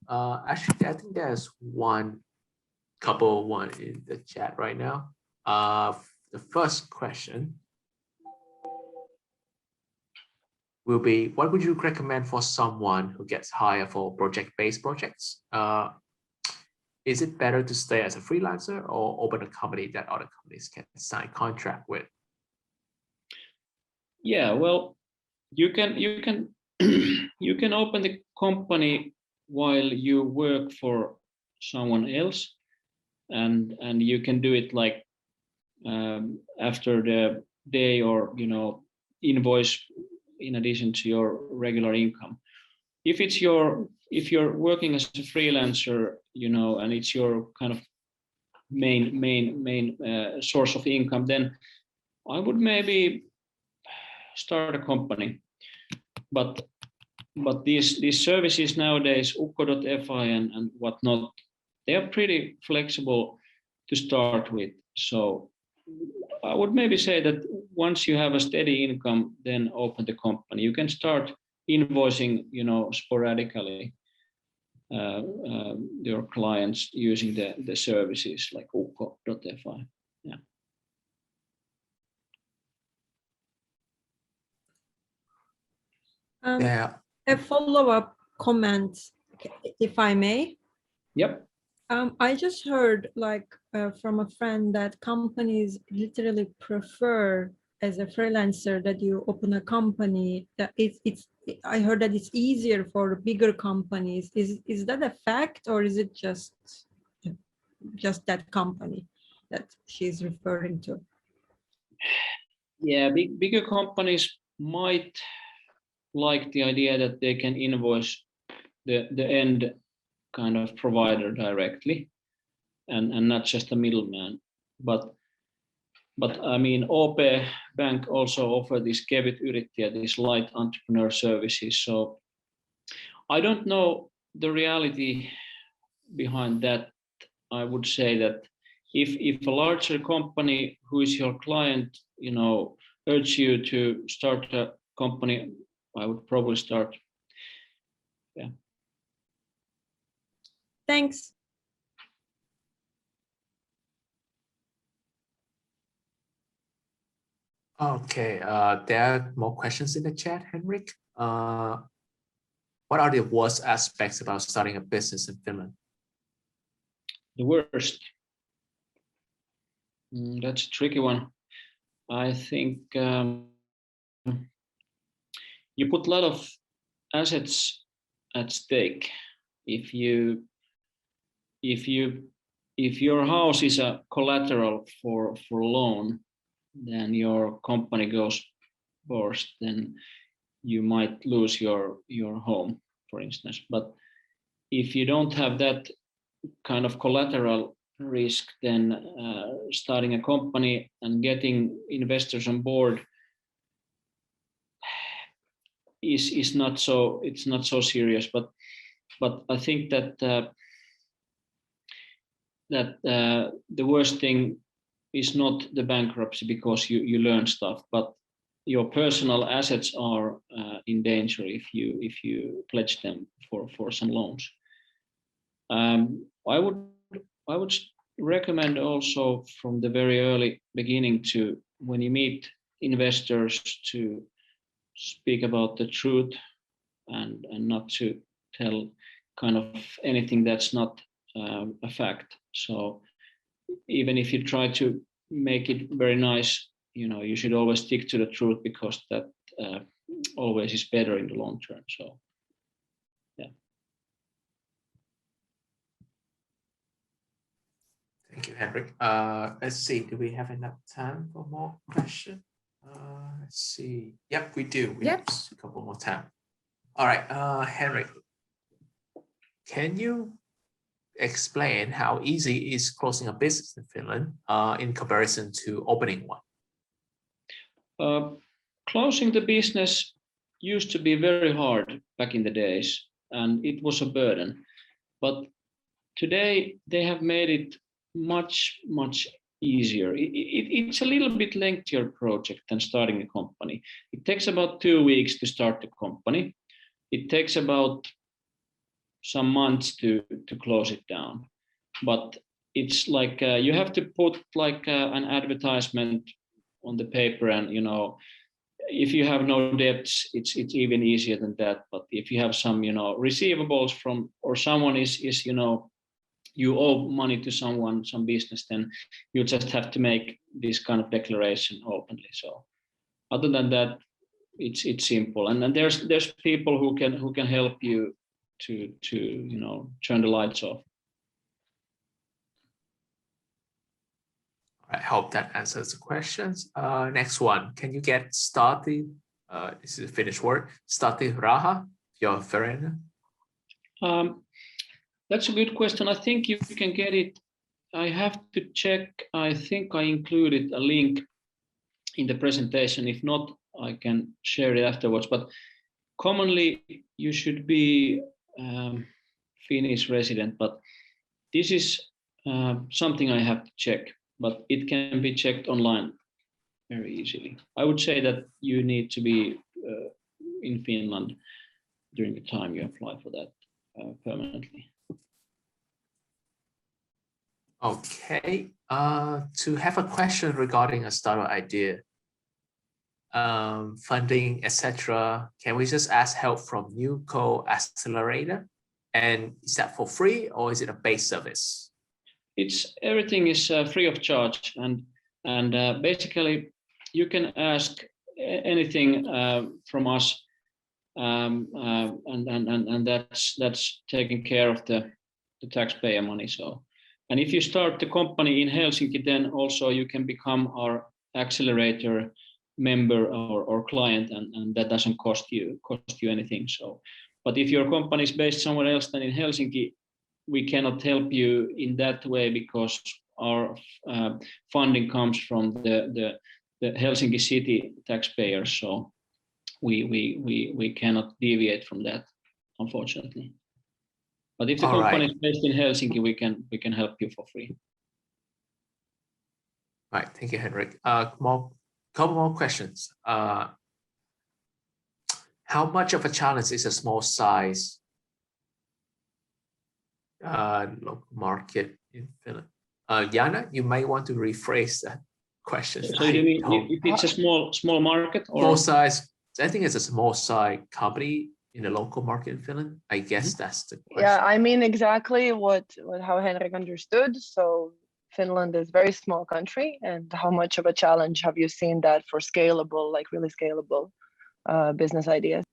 Actually, I think there's one in the chat right now. The first question will be, what would you recommend for someone who gets hired for project-based projects? Is it better to stay as a freelancer or open a company that other companies can sign contract with? Yeah, well, you can you can open the company while you work for someone else, and you can do it like after the day, or invoice in addition to your regular income. If you're working as a freelancer, and it's your kind of main source of income, then I would maybe start a company. But these services nowadays, ukko.fi and whatnot, they are pretty flexible to start with. So I would maybe say that once you have a steady income, then open the company. You can start invoicing, sporadically your clients using the services like ukko.fi. Yeah. Yeah. A follow-up comment, if I may. Yep. I just heard from a friend that companies literally prefer as a freelancer that you open a company. That I heard that it's easier for bigger companies. Is that a fact, or is it just that company that she's referring to? Yeah, bigger companies might like the idea that they can invoice the end kind of provider directly and not just a middleman. But I mean, OP Bank also offer this kevyt yrittäjä, this light entrepreneur services. So I don't know the reality behind that. I would say that if a larger company who is your client, urge you to start a company, I would probably start. Yeah. Thanks. Okay, there are more questions in the chat, Henrik. What are the worst aspects about starting a business in Finland? The worst. That's a tricky one. I think you put a lot of assets at stake. If your house is a collateral for loan, then your company goes worse, then you might lose your home, for instance. But if you don't have that kind of collateral risk, then starting a company and getting investors on board is not so, it's not so serious. But I think that the worst thing is not the bankruptcy, because you learn stuff, but your personal assets are in danger if you pledge them for some loans. I would recommend also from the very early beginning, to when you meet investors, to speak about the truth and not to tell kind of anything that's not a fact. So even if you try to make it very nice, you should always stick to the truth, because that always is better in the long term. So yeah. Thank you, Henrik. Let's see, do we have enough time for more questions? Let's see. Yep, we do. We have a couple more time. All right, Henrik, can you explain how easy is closing a business in Finland in comparison to opening one? Closing the business used to be very hard back in the days, and it was a burden. But today they have made it much easier. It's a little bit lengthier project than starting a company. It takes about 2 weeks to start the company. It takes about some months to close it down. But it's like you have to put like an advertisement on the paper, and if you have no debts, it's even easier than that. But if you have some receivables from, or someone is you owe money to someone, some business, then you just have to make this kind of declaration openly. So other than that, it's simple, and then there's people who can help you to turn the lights off. I hope that answers the questions. Next one, can you get started? This is a Finnish word, starti raha, your foreigner? That's a good question. I think you can get it. I have to check. I think I included a link in the presentation. If not, I can share it afterwards. But commonly, you should be Finnish resident. But this is something I have to check. But it can be checked online very easily. I would say that you need to be in Finland during the time you apply for that permanently. Okay, to have a question regarding a startup idea, funding, etc., can we just ask help from NewCo Accelerator? And is that for free or is it a base service? Everything is free of charge, and basically you can ask anything from us, and that's taking care of the taxpayer money. So, and if you start the company in Helsinki, then also you can become our accelerator member or client, and that doesn't cost you anything. So, but if your company is based somewhere else than in Helsinki, we cannot help you in that way because our funding comes from the Helsinki city taxpayers. So we cannot deviate from that, unfortunately. But if the company is based in Helsinki, we can help you for free. All right, thank you, Henrik. Couple more questions. How much of a challenge is a small size local market in Finland? Jana, you might want to rephrase that question. So you mean if it's a small market or small size? I think it's a small size company in the local market in Finland. I guess that's the question. Yeah, I mean exactly how Henrik understood. So Finland is a very small country, and how much of a challenge have you seen that for scalable, like really scalable business ideas?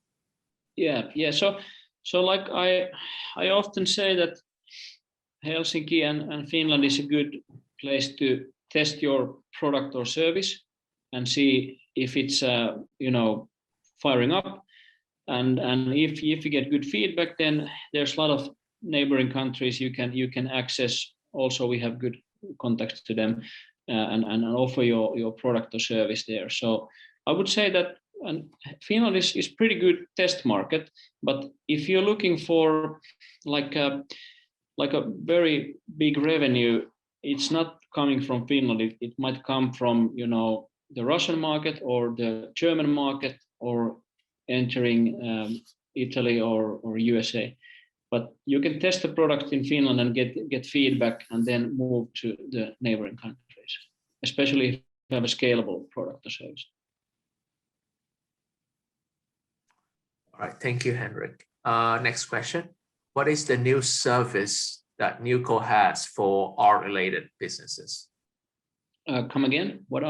Yeah. So like I often say that Helsinki and Finland is a good place to test your product or service and see if it's firing up, and if you get good feedback, then there's a lot of neighboring countries you can access. Also, we have good contacts to them and offer your product or service there. So I would say that Finland is pretty good test market, but if you're looking for like a very big revenue, it's not coming from Finland. It might come from the Russian market or the German market or entering Italy or USA. But you can test the product in Finland and get feedback and then move to the neighboring countries, especially if you have a scalable product or service. All right, thank you, Henrik. Next question. What is the new service that NewCo has for art-related businesses? Come again? What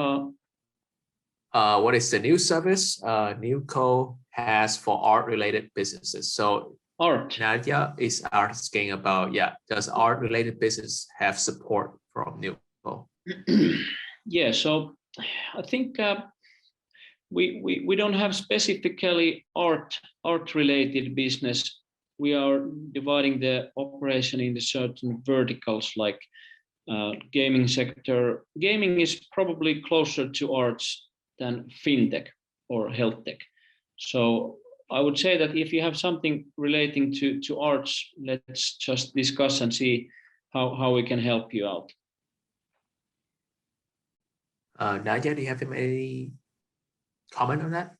is the new service NewCo has for art-related businesses? So art. Nadia is asking about, does art-related business have support from NewCo? Yeah, so I think we don't have specifically art-related business. We are dividing the operation into certain verticals like gaming sector. Gaming is probably closer to arts than fintech or health tech. So I would say that if you have something relating to arts, let's just discuss and see how we can help you out. Nadia, do you have any comment on that?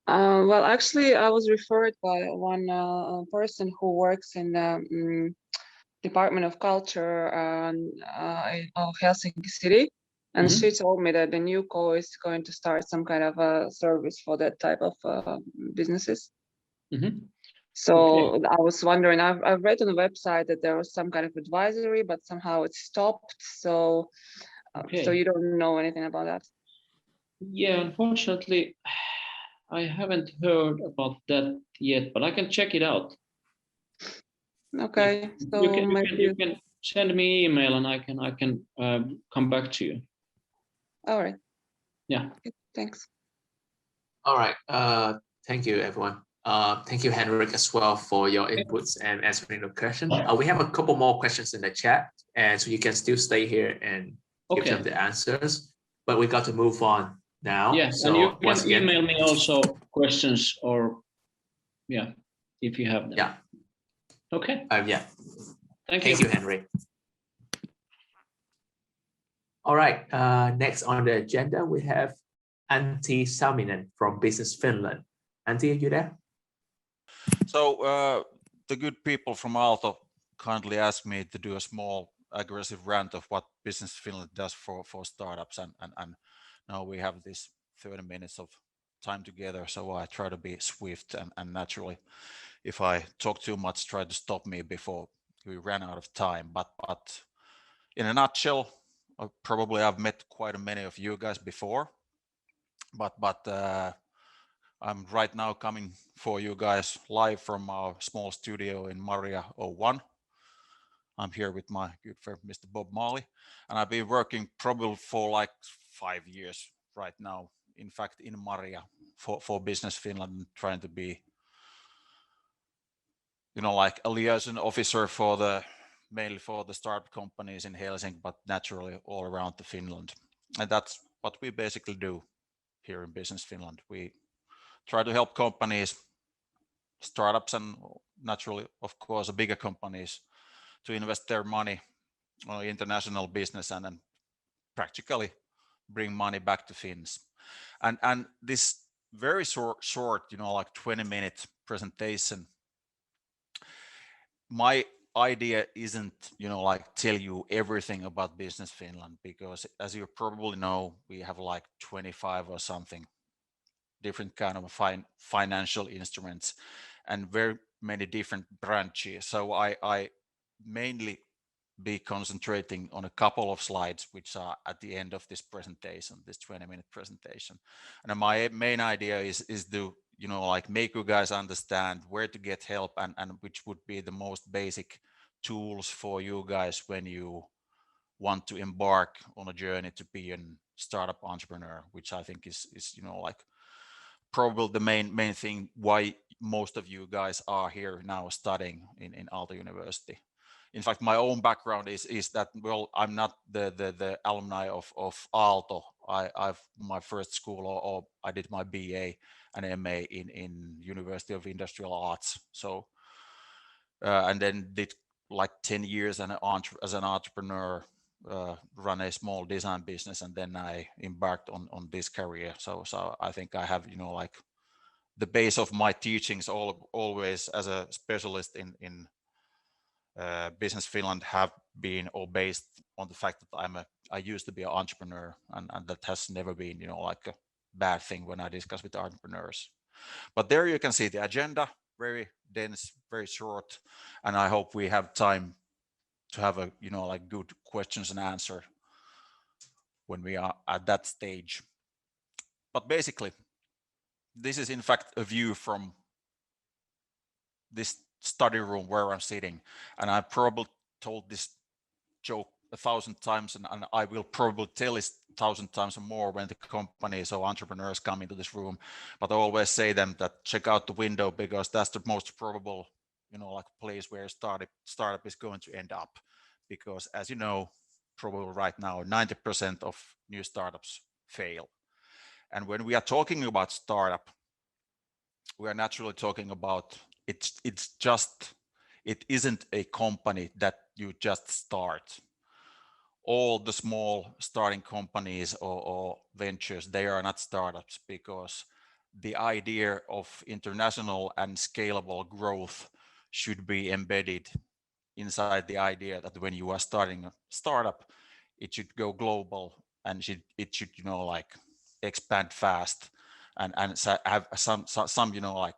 Well, actually, I was referred by one person who works in the Department of Culture of Helsinki City, and she told me that the NewCo is going to start some kind of a service for that type of businesses. So I was wondering, I've read on the website that there was some kind of advisory, but somehow it stopped. So, so you don't know anything about that? Yeah, unfortunately, I haven't heard about that yet, but I can check it out. Okay, so you can send me email and I can come back to you. All right. Yeah. Thanks. All right. Thank you, everyone. Thank you, Henrik, as well for your inputs and answering the question. We have a couple more questions in the chat, and so you can still stay here and give them the answers. But we got to move on now. Yeah, so and you can once again, email me also questions or if you have them. Yeah. Okay. Thank you, Henrik. All right. Next on the agenda, we have Antti Salminen from Business Finland. Antti, are you there? So the good people from Aalto kindly asked me to do a small aggressive rant of what Business Finland does for startups, and now we have this 30 minutes of time together, so I try to be swift and naturally, if I talk too much, try to stop me before we ran out of time. But in a nutshell, probably I've met quite many of you guys before, but I'm right now coming for you guys live from our small studio in Maria 01. I'm here with my good friend, Mr. Bob Marley, and I've been working probably for like 5 years right now, in fact, in Maria for Business Finland, trying to be, like a liaison officer mainly for the startup companies in Helsinki, but naturally all around the Finland. And that's what we basically do here in Business Finland. We try to help companies, startups, and naturally, of course, bigger companies to invest their money on international business and then practically bring money back to Finns. And this very short, like 20-minute presentation, my idea isn't, like tell you everything about Business Finland, because as you probably know, we have like 25 or something different kind of financial instruments and very many different branches. So I mainly be concentrating on a couple of slides which are at the end of this presentation, this 20-minute presentation. And my main idea is to like make you guys understand where to get help and which would be the most basic tools for you guys when you want to embark on a journey to be a startup entrepreneur, which I think is like probably the main thing why most of you guys are here now studying in Aalto University. In fact, my own background is that, well, I'm not the alumni of Aalto. I've my first school, or I did my BA and MA in University of Industrial Arts. So and then did like 10 years as an entrepreneur, run a small design business, and then I embarked on this career. So I think I have like the base of my teachings always as a specialist in Business Finland have been all based on the fact that I used to be an entrepreneur, and that has never been like a bad thing when I discuss with entrepreneurs. But there you can see the agenda, very dense, very short, and I hope we have time to have a like good questions and answer when we are at that stage. But basically, this is in fact a view from this study room where I'm sitting, and I probably told this joke 1,000 times, and I will probably tell it 1,000 times more when the companies or entrepreneurs come into this room. But I always say them that check out the window, because that's the most probable like place where startup is going to end up, because as you know, probably right now 90% of new startups fail. And when we are talking about startup, we are naturally talking about it isn't a company that you just start. All the small starting companies or ventures, they are not startups, because the idea of international and scalable growth should be embedded inside the idea that when you are starting a startup, it should go global, and it should like expand fast and have some like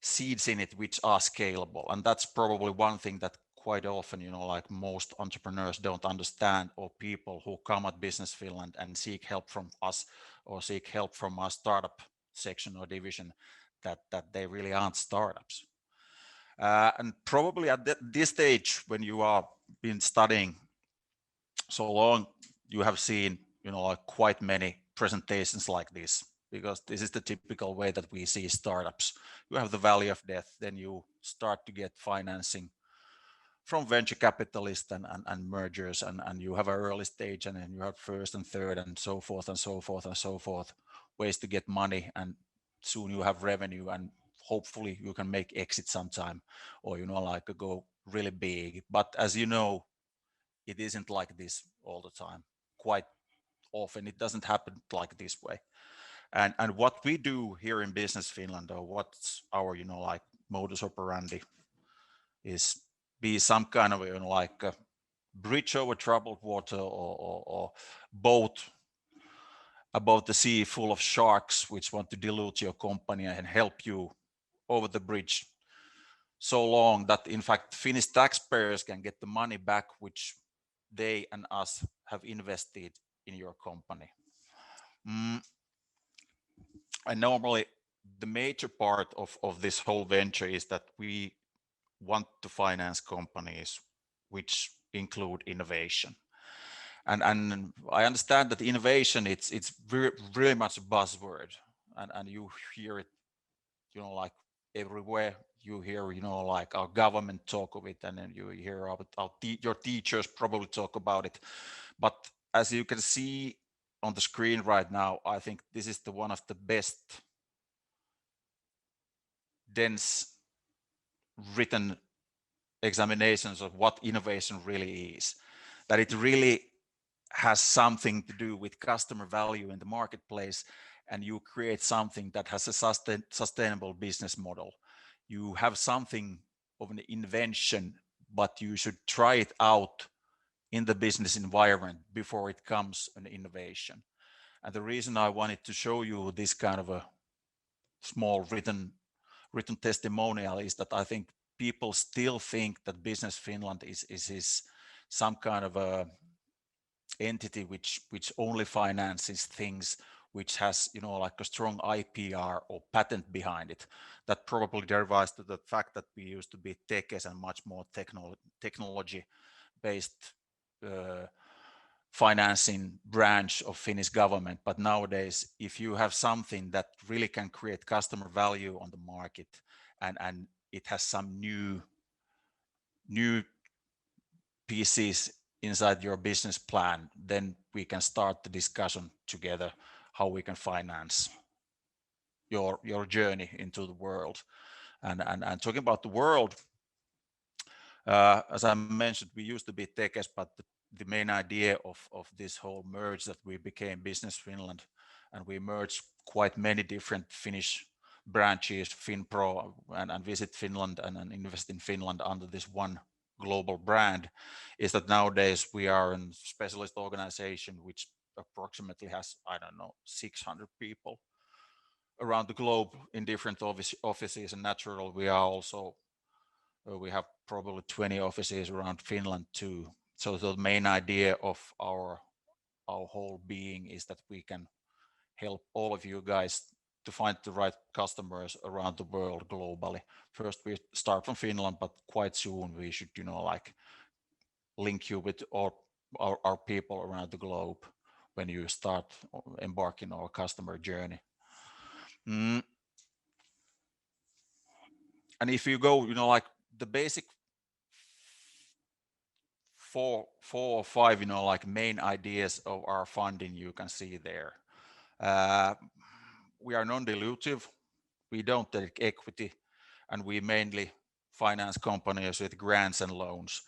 seeds in it which are scalable. And that's probably one thing that quite often like most entrepreneurs don't understand, or people who come at Business Finland and seek help from us or seek help from our startup section or division, that they really aren't startups. And probably at this stage, when you are been studying so long, you have seen like quite many presentations like this, because this is the typical way that we see startups. You have the valley of death, then you start to get financing from venture capitalists and mergers, and you have an early stage, and then you have first and third, and so forth and so forth and so forth, ways to get money, and soon you have revenue, and hopefully you can make exit sometime, or like go really big. But as you know, it isn't like this all the time. Quite often it doesn't happen like this way. And what we do here in Business Finland, or what's our like modus operandi, is be some kind of like a bridge over troubled water, or boat about the sea full of sharks which want to dilute your company and help you over the bridge so long that in fact Finnish taxpayers can get the money back which they and us have invested in your company. And normally the major part of this whole venture is that we want to finance companies which include innovation. And I understand that innovation, it's really much a buzzword, and you hear it, you know, like everywhere. You hear, you know, like our government talk of it, and then you hear your teachers probably talk about it. But as you can see on the screen right now, I think this is one of the best dense written examinations of what innovation really is. That it really has something to do with customer value in the marketplace, and you create something that has a sustainable business model. You have something of an invention, but you should try it out in the business environment before it comes an innovation. And the reason I wanted to show you this kind of a small written testimonial is that I think people still think that Business Finland is some kind of a entity which only finances things which has, you know, like a strong IPR or patent behind it. That probably derives to the fact that we used to be techies and much more technology based financing branch of Finnish government. But nowadays, if you have something that really can create customer value on the market, and it has some new pieces inside your business plan, then we can start the discussion together how we can finance your journey into the world. And talking about the world, as I mentioned, we used to be techies, but the main idea of this whole merge that we became Business Finland, and we merged quite many different Finnish branches, FinPro and Visit Finland and Invest in Finland under this one global brand, is that nowadays we are a specialist organization which approximately has, I don't know, 600 people around the globe in different offices, and naturally we are also we have probably 20 offices around Finland too. So the main idea of our whole being is that we can help all of you guys to find the right customers around the world globally. First we start from Finland, but quite soon we should, you know, like link you with our people around the globe when you start embarking on our customer journey. And if you go, you know, like the basic four or five, you know, like main ideas of our funding, you can see there. We are non-dilutive, we don't take equity, and we mainly finance companies with grants and loans.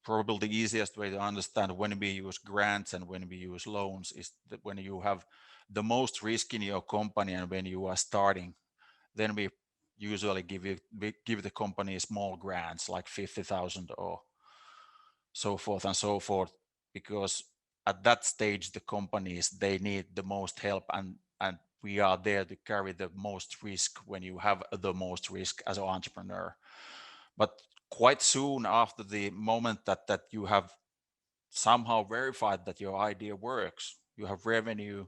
Probably the easiest way to understand when we use grants and when we use loans is that when you have the most risk in your company and when you are starting, then we usually give the company small grants like 50,000 or so forth and so forth, because at that stage the companies, they need the most help, and we are there to carry the most risk when you have the most risk as an entrepreneur. But quite soon after the moment that you have somehow verified that your idea works, you have revenue,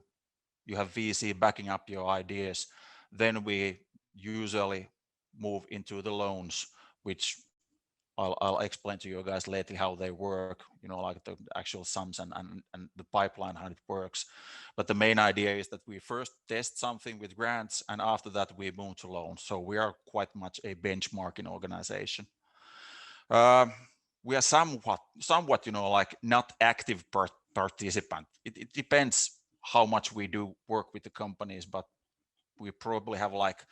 you have VC backing up your ideas, then we usually move into the loans, which I'll explain to you guys later how they work, you know, like the actual sums and the pipeline, how it works. But the main idea is that we first test something with grants, and after that we move to loans. So we are quite much a benchmarking organization. We are somewhat, you know, like not active participant. It depends how much we do work with the companies, but we probably have like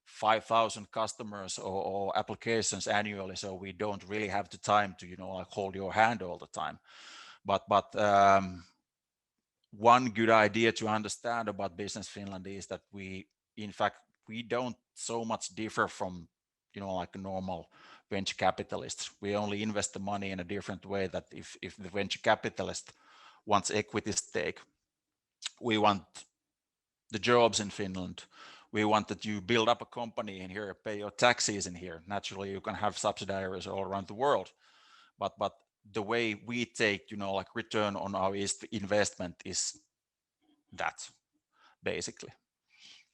5,000 customers or applications annually, so we don't really have the time to, you know, like hold your hand all the time. But one good idea to understand about Business Finland is that we don't so much differ from, you know, like a normal venture capitalists. We only invest the money in a different way, that if the venture capitalist wants equity stake, we want the jobs in Finland. We want that you build up a company in here, pay your taxes in here. Naturally, you can have subsidiaries all around the world, but the way we take, like return on our investment is that basically.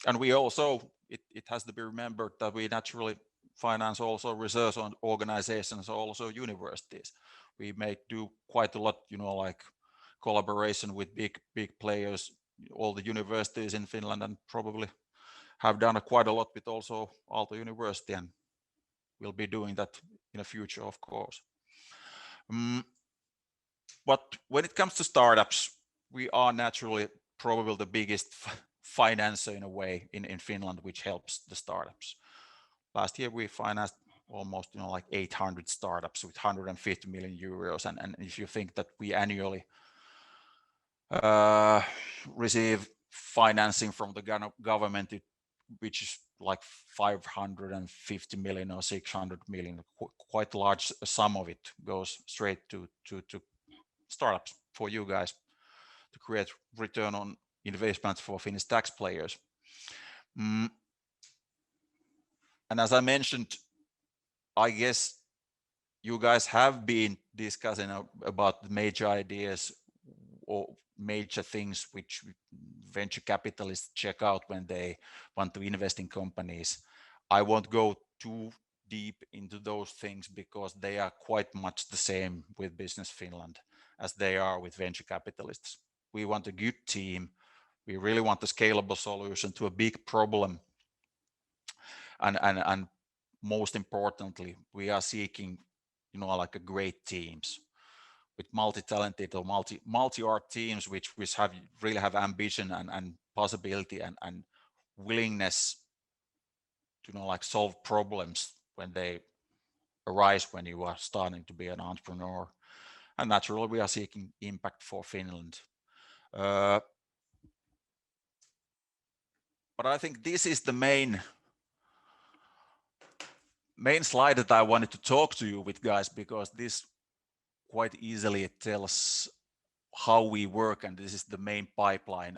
And we also, it has to be remembered that we naturally finance also research on organizations, also universities. We may do quite a lot, like collaboration with big players, all the universities in Finland, and probably have done quite a lot with also Aalto University, and we'll be doing that in the future, of course. But when it comes to startups, we are naturally probably the biggest financer in a way in Finland, which helps the startups. Last year we financed almost like 800 startups with 150 million euros, and if you think that we annually receive financing from the government, which is like 550 million or 600 million, quite a large sum of it goes straight to startups for you guys to create return on investment for Finnish taxpayers. And as I mentioned, I guess you guys have been discussing about the major ideas or major things which venture capitalists check out when they want to invest in companies. I won't go too deep into those things because they are quite much the same with Business Finland as they are with venture capitalists. We want a good team. We really want a scalable solution to a big problem. And most importantly, we are seeking, like a great teams with multi-talented or multi-art teams, which really have ambition and possibility and willingness to like solve problems when they arise when you are starting to be an entrepreneur. And naturally, we are seeking impact for Finland. But I think this is the main slide that I wanted to talk to you with, guys, because this quite easily tells how we work, and this is the main pipeline.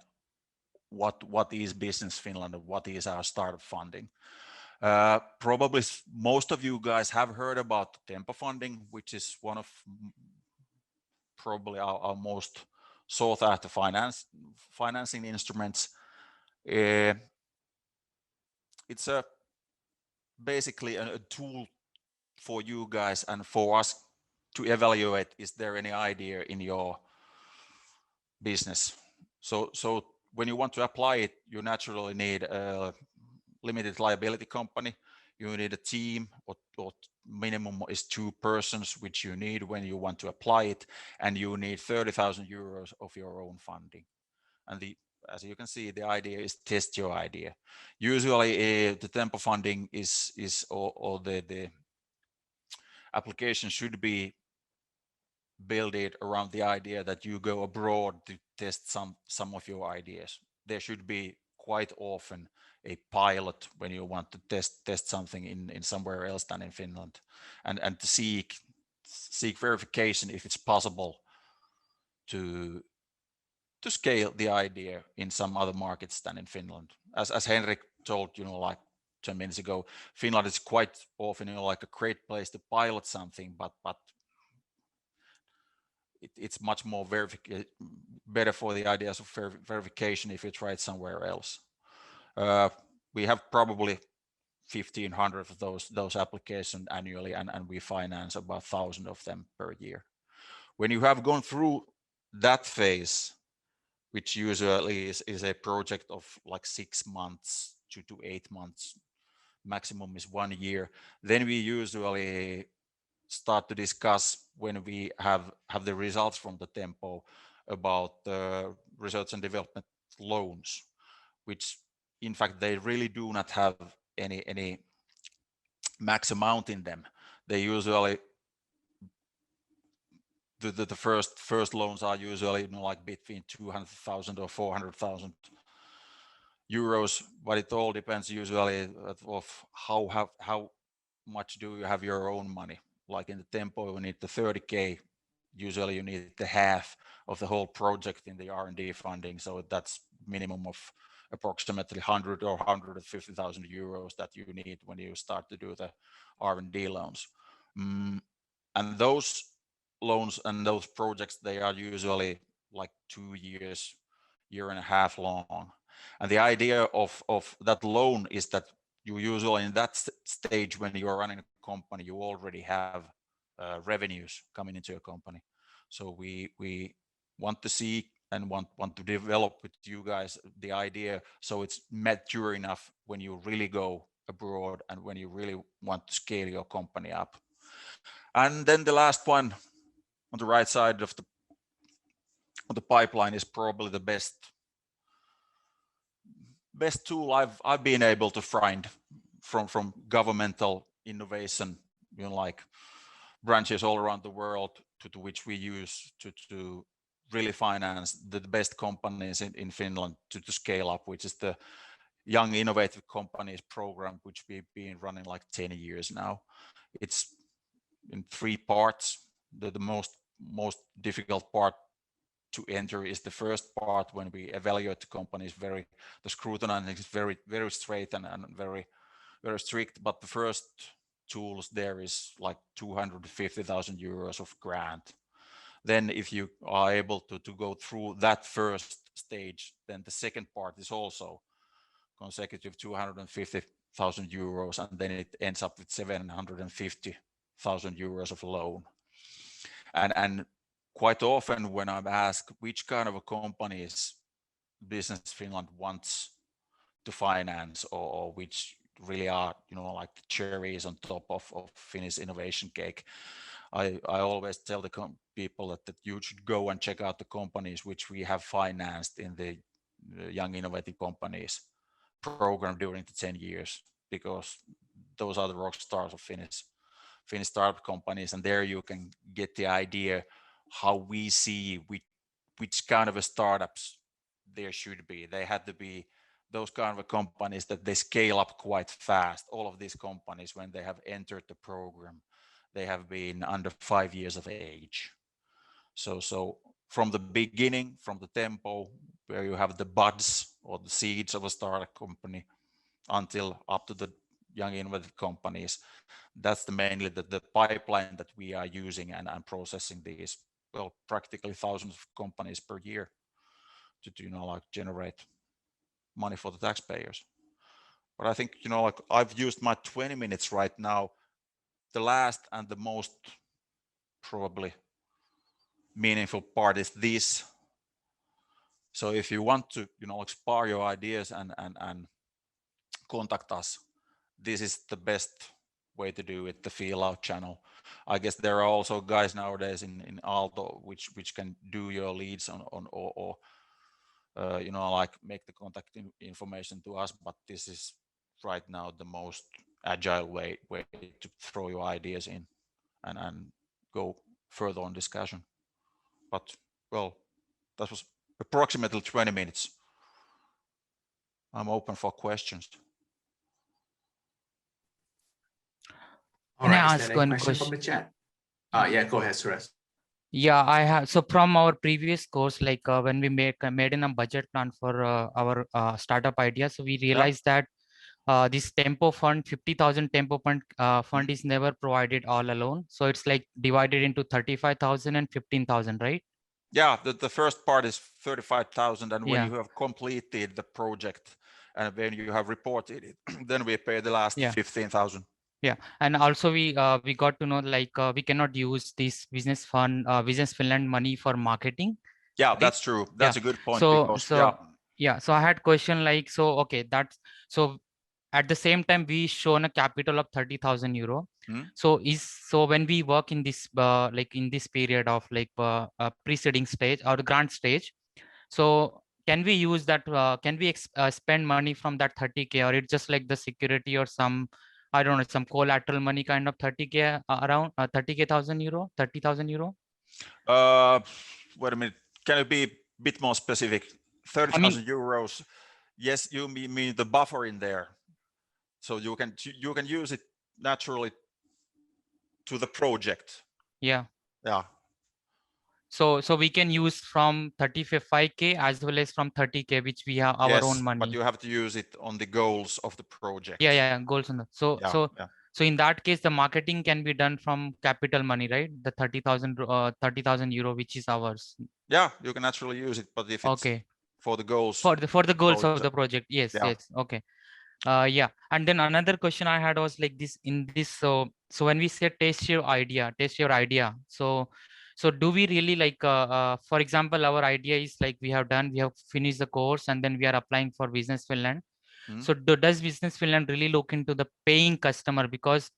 What is Business Finland and what is our startup funding? Probably most of you guys have heard about Tempo funding, which is one of probably our most sought after financing instruments. It's basically a tool for you guys and for us to evaluate, is there any idea in your business? So when you want to apply it, you naturally need a limited liability company. You need a team, or minimum is 2 persons, which you need when you want to apply it, and you need 30,000 euros of your own funding. And as you can see, the idea is test your idea. Usually the Tempo funding or the application should be built around the idea that you go abroad to test some of your ideas. There should be quite often a pilot when you want to test something in somewhere else than in Finland, and to seek verification if it's possible to scale the idea in some other markets than in Finland. As Henrik told, like 10 minutes ago, Finland is quite often like a great place to pilot something, but it's much more better for the ideas of verification if you try it somewhere else. We have probably 1,500 of those applications annually, and we finance about 1,000 of them per year. When you have gone through that phase, which usually is a project of like 6 months to 8 months, maximum is 1 year, then we usually start to discuss, when we have the results from the Tempo, about the research and development loans, which in fact they really do not have any max amount in them. They usually the first loans are usually like between 200,000 or 400,000 euros, but it all depends usually of how much do you have your own money. Like in the Tempo, you need the 30K usually you need the half of the whole project in the R&D funding. So that's minimum of approximately 100 or 150,000 euros that you need when you start to do the R&D loans. And those loans and those projects, they are usually like 2 years, year and a half long. And the idea of that loan is that you usually in that stage when you are running a company, you already have revenues coming into your company. So we want to see and want to develop with you guys the idea so it's mature enough when you really go abroad and when you really want to scale your company up. And then the last one on the right side of the pipeline is probably the best tool I've been able to find from governmental innovation, like branches all around the world to which we use to really finance the best companies in Finland to scale up, which is the Young Innovative Companies program, which we've been running like 10 years now. It's in 3 parts. The most difficult part to enter is the first part when we evaluate the companies. The scrutiny is very straight and very strict, but the first tools there is like 250,000 euros of grant. Then if you are able to go through that first stage, then the second part is also consecutive 250,000 euros, and then it ends up with 750,000 euros of loan. And quite often when I'm asked which kind of a companies Business Finland wants to finance or which really are, like the cherries on top of Finnish innovation cake, I always tell the people that you should go and check out the companies which we have financed in the Young Innovative Companies program during the 10 years, because those are the rock stars of Finnish startup companies, and there you can get the idea how we see which kind of a startups there should be. They had to be those kind of companies that they scale up quite fast. All of these companies, when they have entered the program, they have been under 5 years of age. So from the beginning, from the tempo where you have the buds or the seeds of a startup company until up to the young innovative companies, that's mainly the pipeline that we are using and processing these, well, practically thousands of companies per year to like generate money for the taxpayers. But I think, like I've used my 20 minutes right now. The last and the most probably meaningful part is this. So if you want to, explore your ideas and contact us, this is the best way to do it, the feel out channel. I guess there are also guys nowadays in Aalto which can do your leads on or like make the contact information to us, but this is right now the most agile way to throw your ideas in and go further on discussion. But well, that was approximately 20 minutes. I'm open for questions. All right, Can I is ask there any one question from the chat? Yeah, go ahead, Suresh. Yeah, I have. So from our previous course, like when we made in a budget plan for our startup idea, so we realized that this tempo fund, 50,000 tempo fund is never provided all alone. So it's like divided into 35,000 and 15,000, right? Yeah, the first part is 35,000, and when Yeah. you have completed the project and when you have reported it, then we pay the last 15,000. Yeah, and also we got to know like we cannot use this business Finland money for marketing. Yeah, right? that's true. That's a good point. So I had question like, so okay, that's so at the same time we shown a capital of 30,000 euro. So when we work in this like in this period of like preceding stage or the grant stage, so can we use that? Can we spend money from that 30K, or it's just like the security or some, I don't know, some collateral money kind of 30K around 30,000 euro, 30,000 euro? Wait a minute. Can you be a bit more specific? 30,000 euros. Yes, you mean the buffer in there, so you can use it naturally to the project. Yeah. Yeah. So we can use from 35K as well as from 30K, which we have our own money. But you have to use it on the goals of the project. Yeah, goals on that. So in that case, the marketing can be done from capital money, right? The 30,000 euro, which is ours. Yeah, you can actually use it, but if it's for the goals for the goals of the project, yes. Okay. Yeah, and then another question I had was like this in this. So when we say test your idea, so do we really like for example, our idea is like we have finished the course and then we are applying for Business Finland. So does Business Finland really look into the paying customer? Because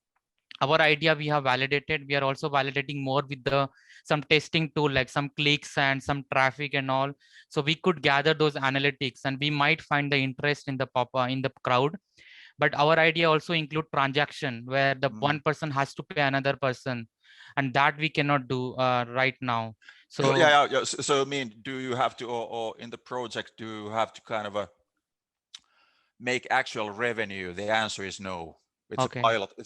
our idea we have validated, we are also validating more with some testing tool, like some clicks and some traffic and all. So we could gather those analytics and we might find the interest in the in the crowd. But our idea also include transaction where the one person has to pay another person, and that we cannot do right now. So yeah. So I mean, do you have to, or in the project, do you have to kind of make actual revenue? The answer is no. It's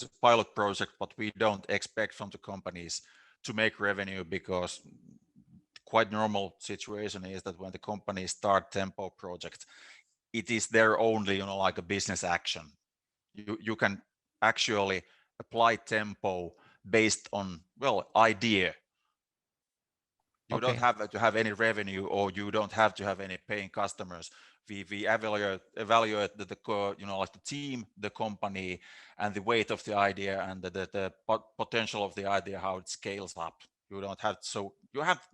a pilot project, but we don't expect from the companies to make revenue, because quite normal situation is that when the companies start Tempo project, it is their only, like a business action. You can actually apply Tempo based on, well, idea. You don't have to have any revenue, or you don't have to have any paying customers. We evaluate the like the team, the company, and the weight of the idea, and the potential of the idea, how it scales up. You don't have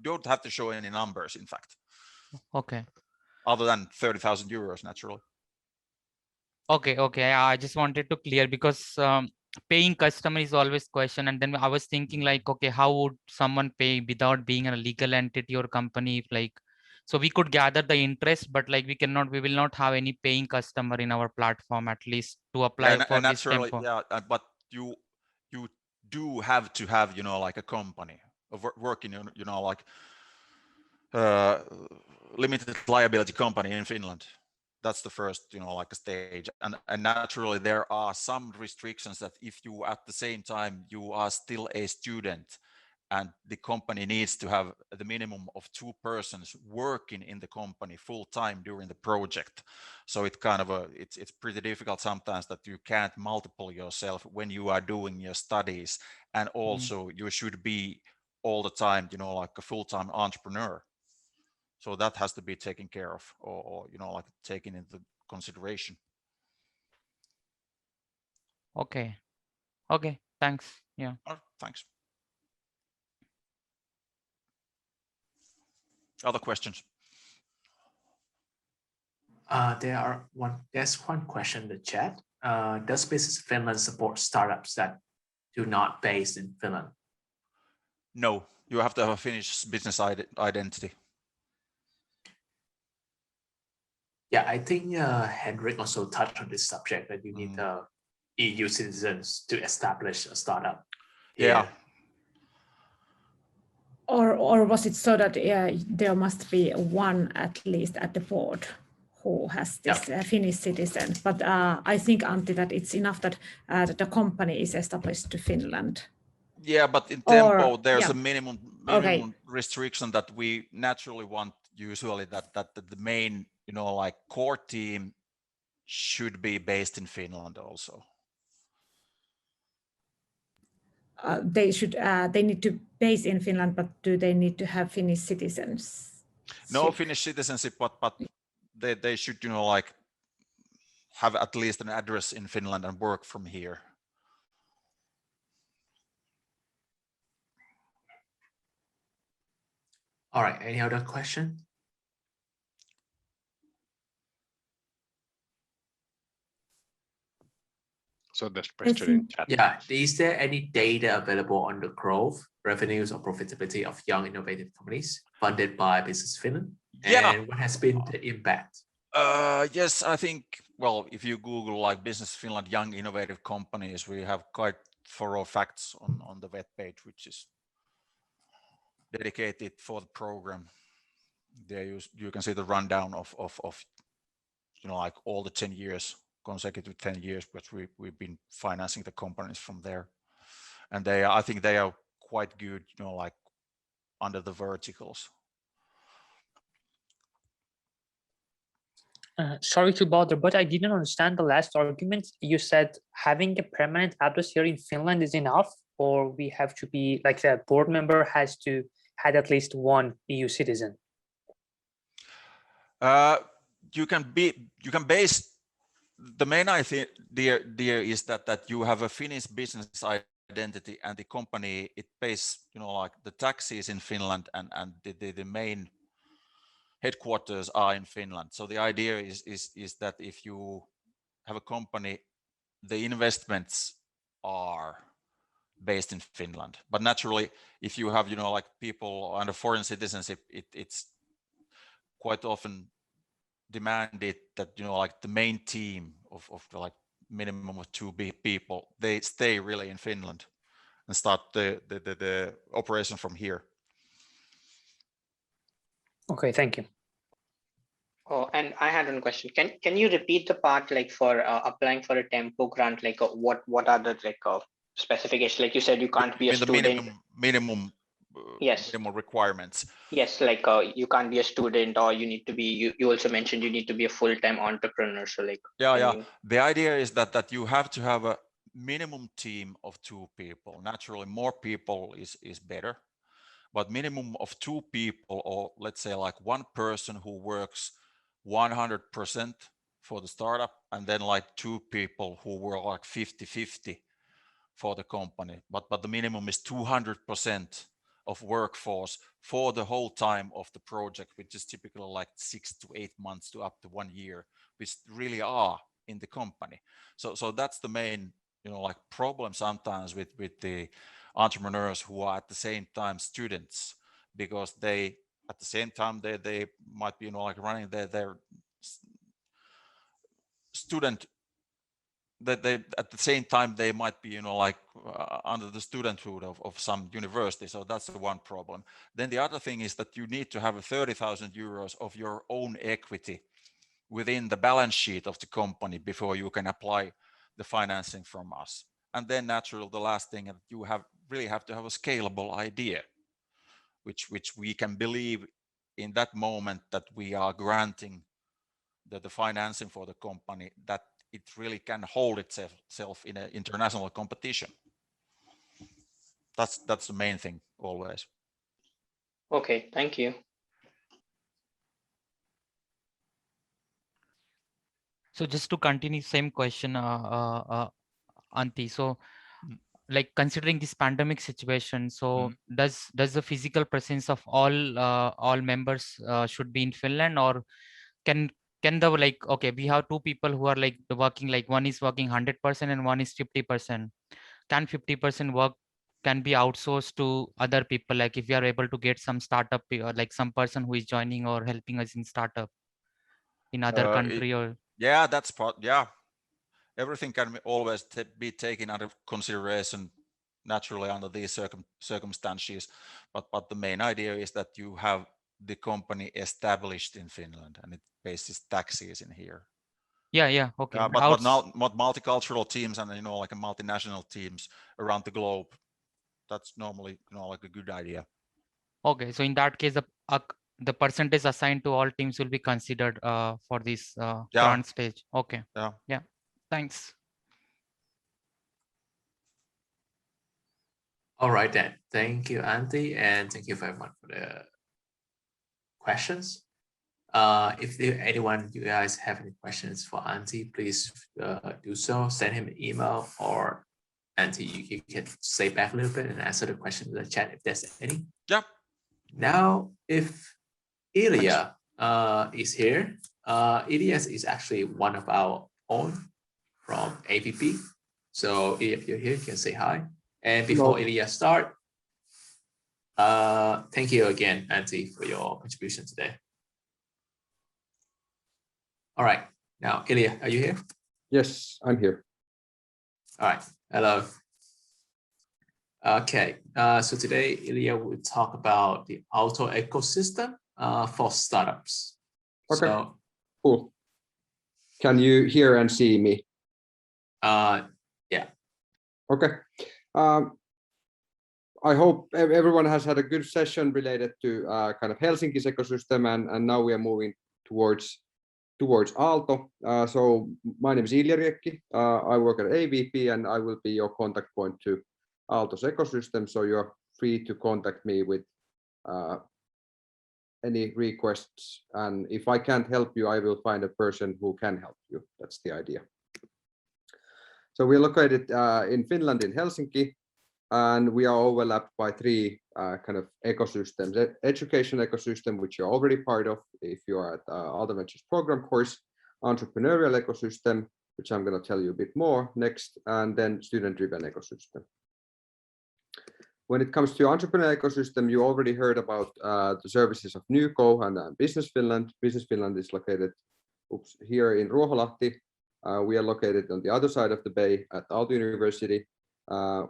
don't have to show any numbers, in fact. Okay. Other than 30,000 euros, naturally. Okay. I just wanted to clear, because paying customer is always question, and then I was thinking like, okay, how would someone pay without being a legal entity or company? Like, so we could gather the interest, but like we will not have any paying customer in our platform, at least to apply for this Tempo. Yeah, but you do have to have, like a company of working, like limited liability company in Finland. That's the first, like a stage. And naturally there are some restrictions that if you at the same time you are still a student and the company needs to have the minimum of 2 persons working in the company full time during the project. So it kind of it's pretty difficult sometimes that you can't multiple yourself when you are doing your studies, and also you should be all the time, like a full-time entrepreneur. So that has to be taken care of, or like taken into consideration. Okay, thanks. Yeah. Thanks. Other questions? There's one question in the chat. Does Business Finland support startups that do not based in Finland? No, you have to have a Finnish business identity. Yeah, I think Henrik also touched on this subject, that you need EU citizens to establish a startup. Yeah. Or was it so that there must be one at least at the board who has this Finnish citizen? But I think, Antti, that it's enough that the company is established to Finland. Yeah, but in Tempo, there's a minimum restriction that we naturally want usually that the main, like core team should be based in Finland also. They need to base in Finland, but do they need to have Finnish citizens? No Finnish citizenship, but they should, like have at least an address in Finland and work from here. All right, any other question? So there's question in chat. Yeah, is there any data available on the growth, revenues, or profitability of young innovative companies funded by Business Finland? And what has been the impact? Yes, I think, well, if you Google like Business Finland young innovative companies, we have quite thorough facts on the web page, which is dedicated for the program. There you can see the rundown of like all the 10 years, consecutive 10 years, but we've been financing the companies from there. And I think they are quite good, like under the verticals. Sorry to bother, but I didn't understand the last argument. You said having a permanent address here in Finland is enough, or we have to be like the board member has to have at least one EU citizen. You can base the main idea is that you have a Finnish business identity, and the company, it pays like the taxes in Finland, and the main headquarters are in Finland. So the idea is that if you have a company, the investments are based in Finland. But naturally, if you have like people under foreign citizenship, it's quite often demanded that like the main team of like minimum of 2 people, they stay really in Finland and start the operation from here. Okay, thank you. Oh, and I had one question. Can you repeat the part like for applying for a Tempo grant? Like what are the like specifications? Like you said, you can't be a student. Minimum. Yes. Minimum requirements. Yes, like you can't be a student, or you need to be. You also mentioned you need to be a full-time entrepreneur. So like. Yeah. The idea is that you have to have a minimum team of 2 people. Naturally, more people is better, but minimum of 2 people, or let's say like 1 person who works 100% for the startup, and then like 2 people who work like 50-50 for the company. But the minimum is 200% of workforce for the whole time of the project, which is typically like 6 to 8 months to up to 1 year, which really are in the company. So that's the main like problem sometimes with the entrepreneurs who are at the same time students, because they at the same time they might be like running their student, that they at the same time they might be like under the studenthood of some university. So that's the one problem. Then the other thing is that you need to have 30,000 euros of your own equity within the balance sheet of the company before you can apply the financing from us. And then naturally the last thing, that you really have to have a scalable idea, which we can believe in that moment that we are granting the financing for the company, that it really can hold itself in an international competition. That's the main thing always. Okay, thank you. So just to continue, same question, Antti. So like considering this pandemic situation, so does the physical presence of all members should be in Finland, or can the like, okay, we have 2 people who are like working, like one is working 100% and one is 50%. Can 50% work can be outsourced to other people? Like if we are able to get some startup or like some person who is joining or helping us in startup in other country, or yeah, that's part. Yeah, everything can always be taken under consideration naturally under these circumstances, but the main idea is that you have the company established in Finland and it pays its taxes in here. Yeah, okay. But multicultural teams and like a multinational teams around the globe, that's normally like a good idea. Okay, so in that case, the percentage assigned to all teams will be considered for this grant stage. Okay. Yeah. Thanks. All right then. Thank you, Antti, and thank you very much for the questions. If anyone, you guys have any questions for Antti, please do so. Send him an email, or Antti, you can stay back a little bit and answer the question in the chat if there's any. Yeah. Now, if Ilya is here, Ilya is actually one of our own from AVP. So if you're here, you can say hi. And before Ilya start, thank you again, Antti, for your contribution today. All right, now Ilya, are you here? Yes, I'm here. All right, hello. Okay, so today Ilya will talk about the auto ecosystem for startups. Okay, so, cool. Can you hear and see me? Yeah. Okay. I hope everyone has had a good session related to kind of Helsinki's ecosystem, and now we are moving towards Aalto. So my name is Ilja Riekki. I work at AVP, and I will be your contact point to Aalto's ecosystem. So you're free to contact me with any requests, and if I can't help you, I will find a person who can help you. That's the idea. So we're located in Finland, in Helsinki, and we are overlapped by three kind of ecosystems: education ecosystem, which you're already part of if you are at Aalto Ventures program course; entrepreneurial ecosystem, which I'm going to tell you a bit more next; and then student-driven ecosystem. When it comes to entrepreneurial ecosystem, you already heard about the services of NewCo and Business Finland. Business Finland is located here in Ruoholahti. We are located on the other side of the bay at Aalto University,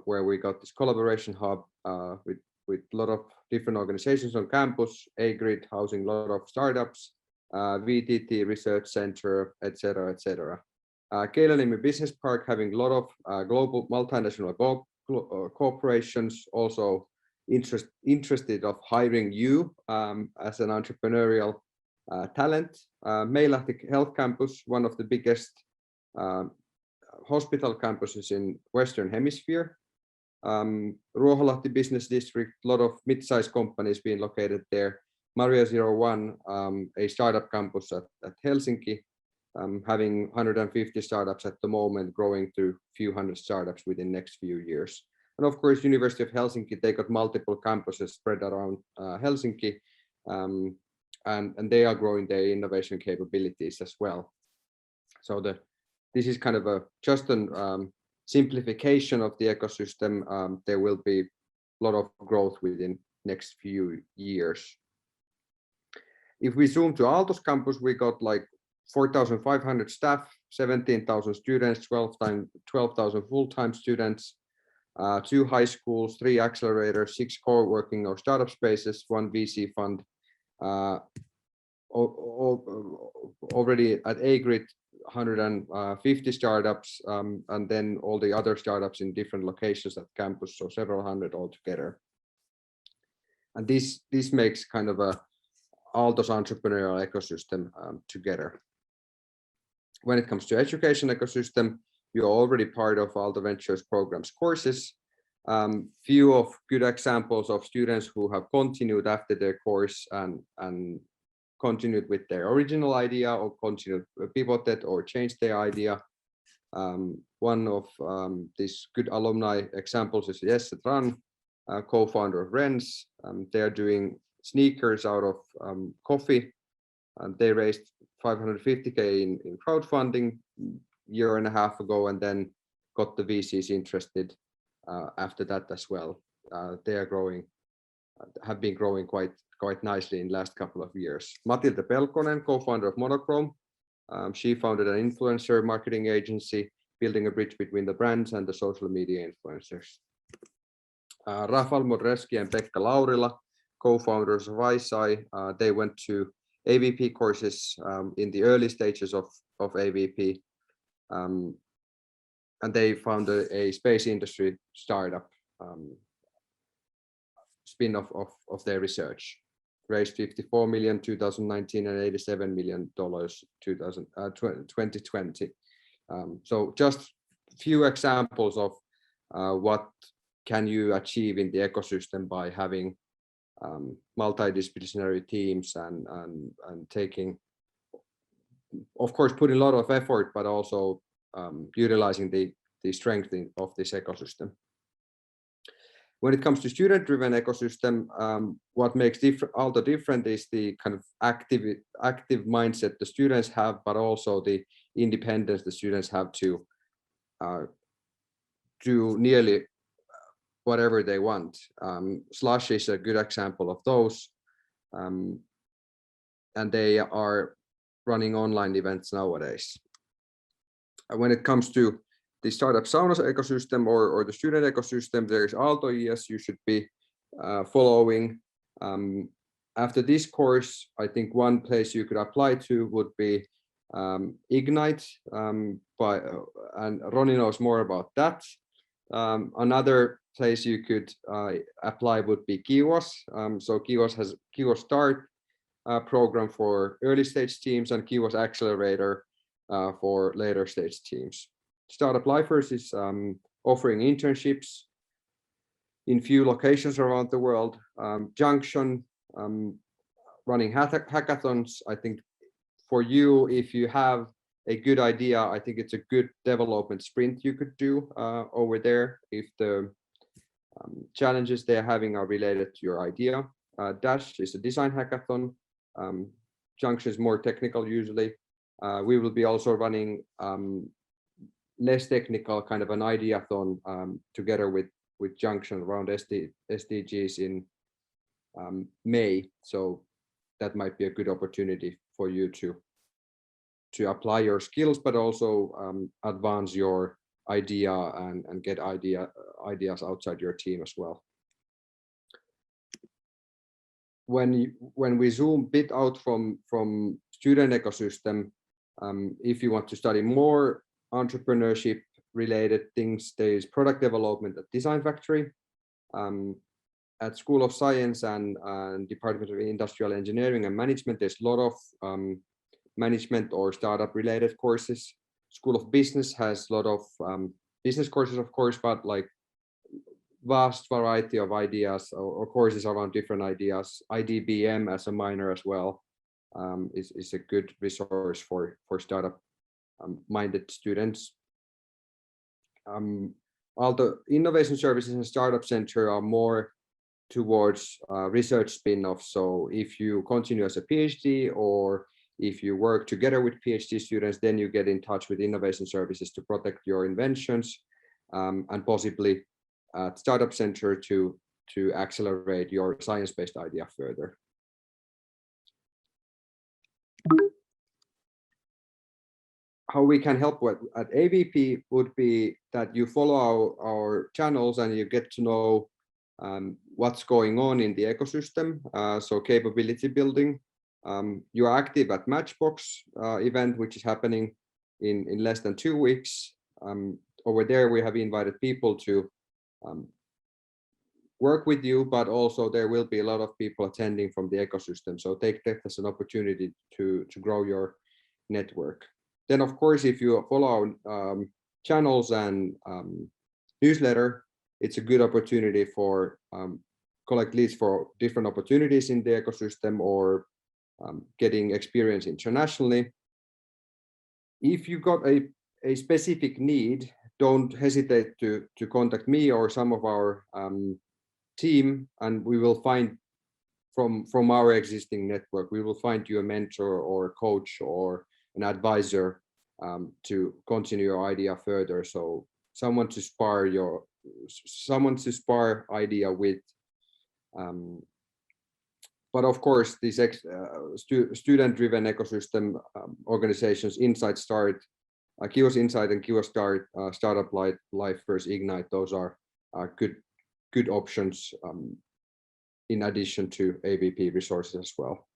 where we got this collaboration hub with a lot of different organizations on campus, A-Grid housing a lot of startups, VTT Research Center, etc., etc. Keilaniemi Business Park having a lot of global multinational corporations also interested of hiring you as an entrepreneurial talent. Meilahti Health Campus, one of the biggest hospital campuses in Western Hemisphere. Ruoholahti Business District, a lot of mid-sized companies being located there. Maria 01, a startup campus at Helsinki, having 150 startups at the moment, growing to a few hundred startups within the next few years. And of course, University of Helsinki, they got multiple campuses spread around Helsinki, and they are growing their innovation capabilities as well. So this is kind of just a simplification of the ecosystem. There will be a lot of growth within next few years. If we zoom to Aalto's campus, we got like 4,500 staff, 17,000 students, 12,000 full-time students, 2 high schools, 3 accelerators, 6 co-working or startup spaces, 1 VC fund. Already at A-Grid, 150 startups, and then all the other startups in different locations at campus, so several hundred altogether. And this makes kind of a Aalto's entrepreneurial ecosystem together. When it comes to education ecosystem, you're already part of Aalto Ventures programs courses. Few of good examples of students who have continued after their course and continued with their original idea, or continued pivoted or changed their idea. One of these good alumni examples is Jesse Tran, co-founder of Rens. They're doing sneakers out of coffee, and they raised 550K in crowdfunding a year and a half ago, and then got the VCs interested after that as well. They are growing, have been growing quite nicely in the last couple of years. Matilde Pelkonen, co-founder of Monochrome. She founded an influencer marketing agency, building a bridge between the brands and the social media influencers. Rafal Modreski and Pekka Laurila, co-founders of ISI. They went to AVP courses in the early stages of AVP, and they founded a space industry startup spin-off of their research. Raised 54 million 2019 and 87 million $2020. So just a few examples of what can you achieve in the ecosystem by having multidisciplinary teams and taking, of course, putting a lot of effort, but also utilizing the strength of this ecosystem. When it comes to student-driven ecosystem, what makes Aalto different is the kind of active mindset the students have, but also the independence the students have to do nearly whatever they want. Slush is a good example of those, and they are running online events nowadays. When it comes to the startup saunas ecosystem or the student ecosystem, there's Aalto ES you should be following. After this course, I think one place you could apply to would be Ignite, and Ronnie knows more about that. Another place you could apply would be Kiwas. So Kiwas has Kiwas Start program for early stage teams and Kiwas Accelerator for later stage teams. Startup Lifers is offering internships in few locations around the world. Junction running hackathons. I think for you, if you have a good idea, I think it's a good development sprint you could do over there if the challenges they're having are related to your idea. Dash is a design hackathon. Junction is more technical usually. We will be also running less technical kind of an ideathon together with Junction around SDGs in May. So that might be a good opportunity for you to apply your skills, but also advance your idea and get ideas outside your team as well. When we zoom a bit out from student ecosystem, if you want to study more entrepreneurship related things, there is product development at Design Factory. At School of Science and Department of Industrial Engineering and Management, there's a lot of management or startup related courses. School of Business has a lot of business courses, of course, but like vast variety of ideas or courses around different ideas. IDBM as a minor as well is a good resource for startup minded students. All the Innovation Services and Startup Center are more towards research spin-offs. So if you continue as a PhD or if you work together with PhD students, then you get in touch with Innovation Services to protect your inventions and possibly at Startup Center to accelerate your science-based idea further. How we can help at AVP would be that you follow our channels and you get to know what's going on in the ecosystem. So capability building. You are active at Matchbox event, which is happening in less than 2 weeks. Over there, we have invited people to work with you, but also there will be a lot of people attending from the ecosystem. So take that as an opportunity to grow your network. Then, of course, if you follow channels and newsletter, it's a good opportunity for collect leads for different opportunities in the ecosystem or getting experience internationally. If you got a specific need, don't hesitate to contact me or some of our team, and we will find from our existing network, we will find you a mentor or coach or an advisor to continue your idea further. So someone to spar idea with. But of course, these student-driven ecosystem organizations, Insight Start, Kiwas Insight and Kiwas Start, Startup Life First Ignite, those are good options in addition to AVP resources as well.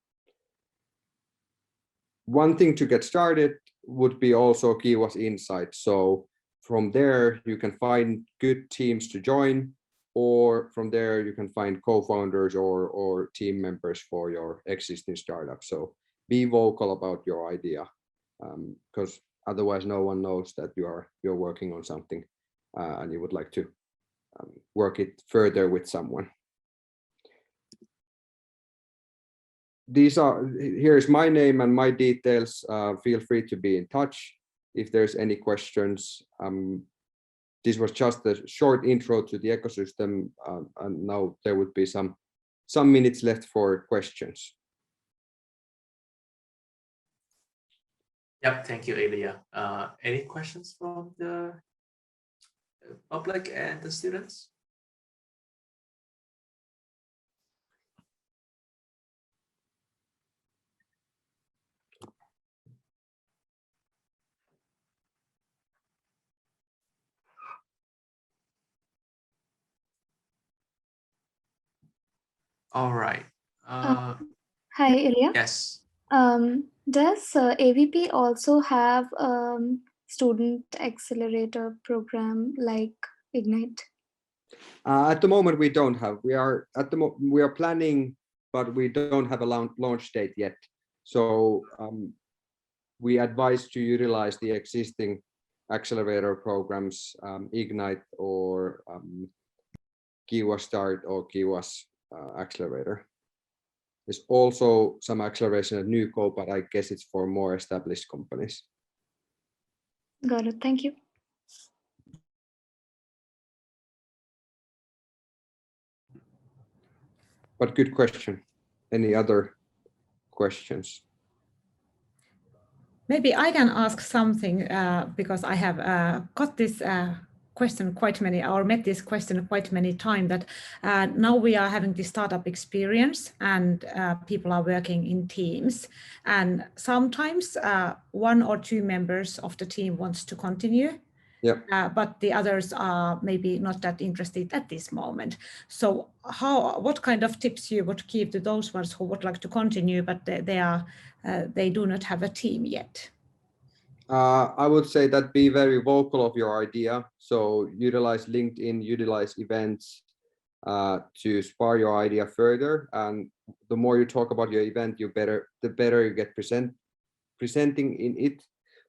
One thing to get started would be also Kiwas Insight. So from there, you can find good teams to join, or from there, you can find co-founders or team members for your existing startup. So be vocal about your idea, because otherwise no one knows that you're working on something and you would like to work it further with someone. Here's my name and my details. Feel free to be in touch if there's any questions. This was just a short intro to the ecosystem, and now there would be some minutes left for questions. Yep, thank you, Ilya. Any questions from the public and the students? All right. Hi, Ilya. Yes. Does AVP also have student accelerator program like Ignite? At the moment, we don't have. We are planning, but we don't have a launch date yet. So we advise to utilize the existing accelerator programs, Ignite or Kiva Start or Kiva's accelerator. There's also some acceleration at NewCo, but I guess it's for more established companies. Got it. Thank you. But good question. Any other questions? Maybe I can ask something because I have got this question quite many, or met this question quite many times, that now we are having the startup experience and people are working in teams, and sometimes one or two members of the team wants to continue. Yeah. But the others are maybe not that interested at this moment. So what kind of tips you would give to those ones who would like to continue, but they do not have a team yet? I would say that be very vocal of your idea. So utilize LinkedIn, utilize events to spar your idea further. And the more you talk about your event, the better you get presenting in it,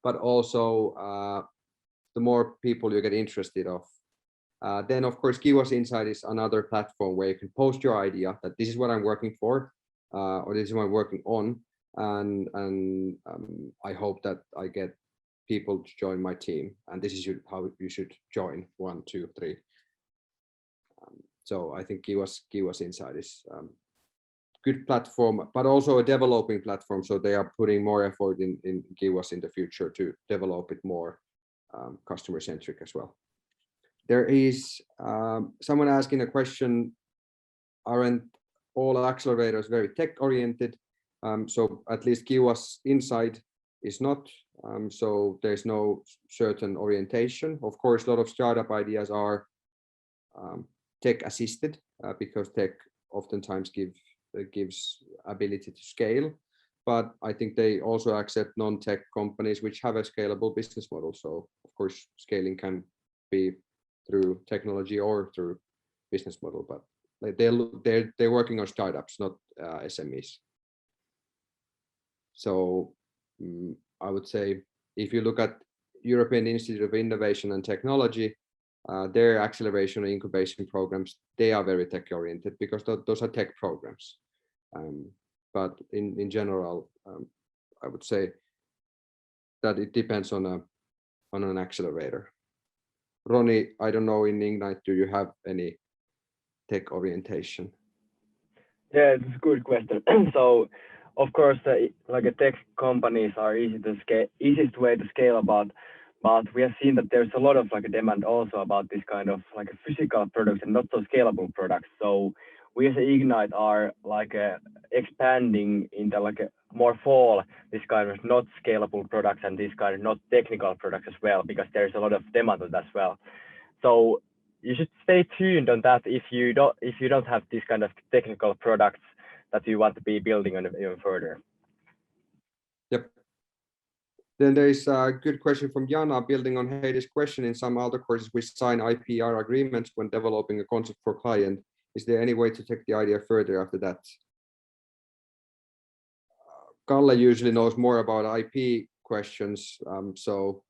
but also the more people you get interested of. Then of course, Kiva's Insight is another platform where you can post your idea that this is what I'm working for, or this is what I'm working on. And I hope that I get people to join my team. And this is how you should join 1, 2, 3. So I think Kiva's Insight is good platform, but also a developing platform. So they are putting more effort in Kiva's in the future to develop it more customer centric as well. There is someone asking a question, aren't all accelerators very tech oriented? So at least Kiva's Insight is not, so there's no certain orientation. Of course, a lot of startup ideas are tech assisted because tech oftentimes gives ability to scale. But I think they also accept non-tech companies which have a scalable business model. So of course, scaling can be through technology or through business model, but they're working on startups, not SMEs. So I would say if you look at European Institute of Innovation and Technology, their acceleration and incubation programs, they are very tech oriented because those are tech programs. But in general, I would say that it depends on an accelerator. Ronnie, I don't know, in Ignite, do you have any tech orientation? Yeah, it's a good question. So, of course, like tech companies are easiest way to scale about, but we have seen that there's a lot of like a demand also about this kind of like a physical products and not so scalable products. So we as Ignite are like expanding into like a more fall this kind of not scalable products and this kind of not technical products as well, because there's a lot of demand on that as well. So you should stay tuned on that if you don't have this kind of technical products that you want to be building on even further. Yep. Then there is a good question from Jana, building on Heidi's question. In some other courses, we sign IPR agreements when developing a concept for client. Is there any way to take the idea further after that? Kalle usually knows more about IP questions, so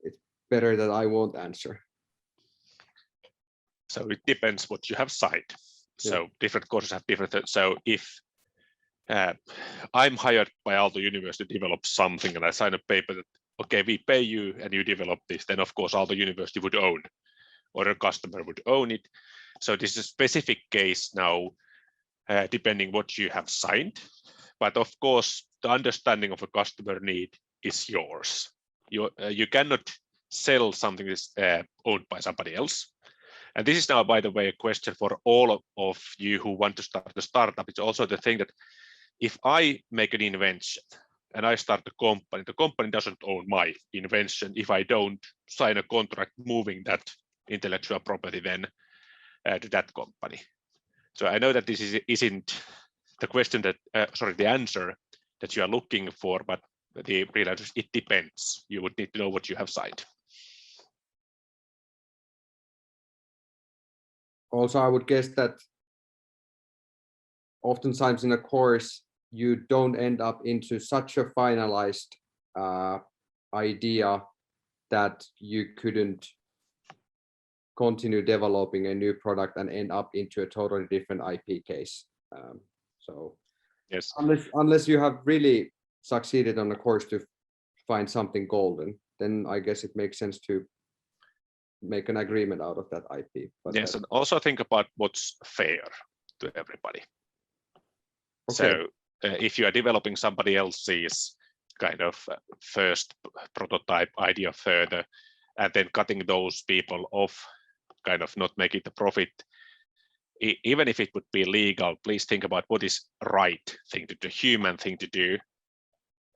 it's better that I won't answer. So it depends what you have signed. So different courses have different. So if I'm hired by Aalto University to develop something and I sign a paper that, okay, we pay you and you develop this, then of course Aalto University would own, or a customer would own it. So this is a specific case now, depending what you have signed. But of course, the understanding of a customer need is yours. You cannot sell something that's owned by somebody else. And this is now, by the way, a question for all of you who want to start a startup. It's also the thing that if I make an invention and I start a company, the company doesn't own my invention if I don't sign a contract moving that intellectual property then to that company. So I know that this isn't the question that, the answer that you are looking for, but the real answer is it depends. You would need to know what you have signed. also, I would guess that oftentimes in a course, you don't end up into such a finalized idea that you couldn't continue developing a new product and end up into a totally different IP case. So yes, unless you have really succeeded on the course to find something golden, then I guess it makes sense to make an agreement out of that IP. But yes, and also think about what's fair to everybody. Okay. So if you are developing somebody else's kind of first prototype idea further, and then cutting those people off, kind of not making the profit, even if it would be legal, please think about what is right thing to do, human thing to do,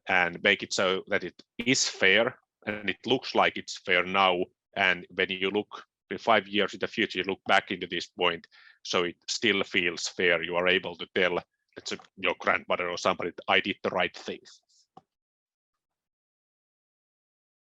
and make it so that it is fair, and it looks like it's fair now. And when you look in 5 years in the future, you look back into this point, so it still feels fair. You are able to tell, let's say, your grandmother or somebody, I did the right thing.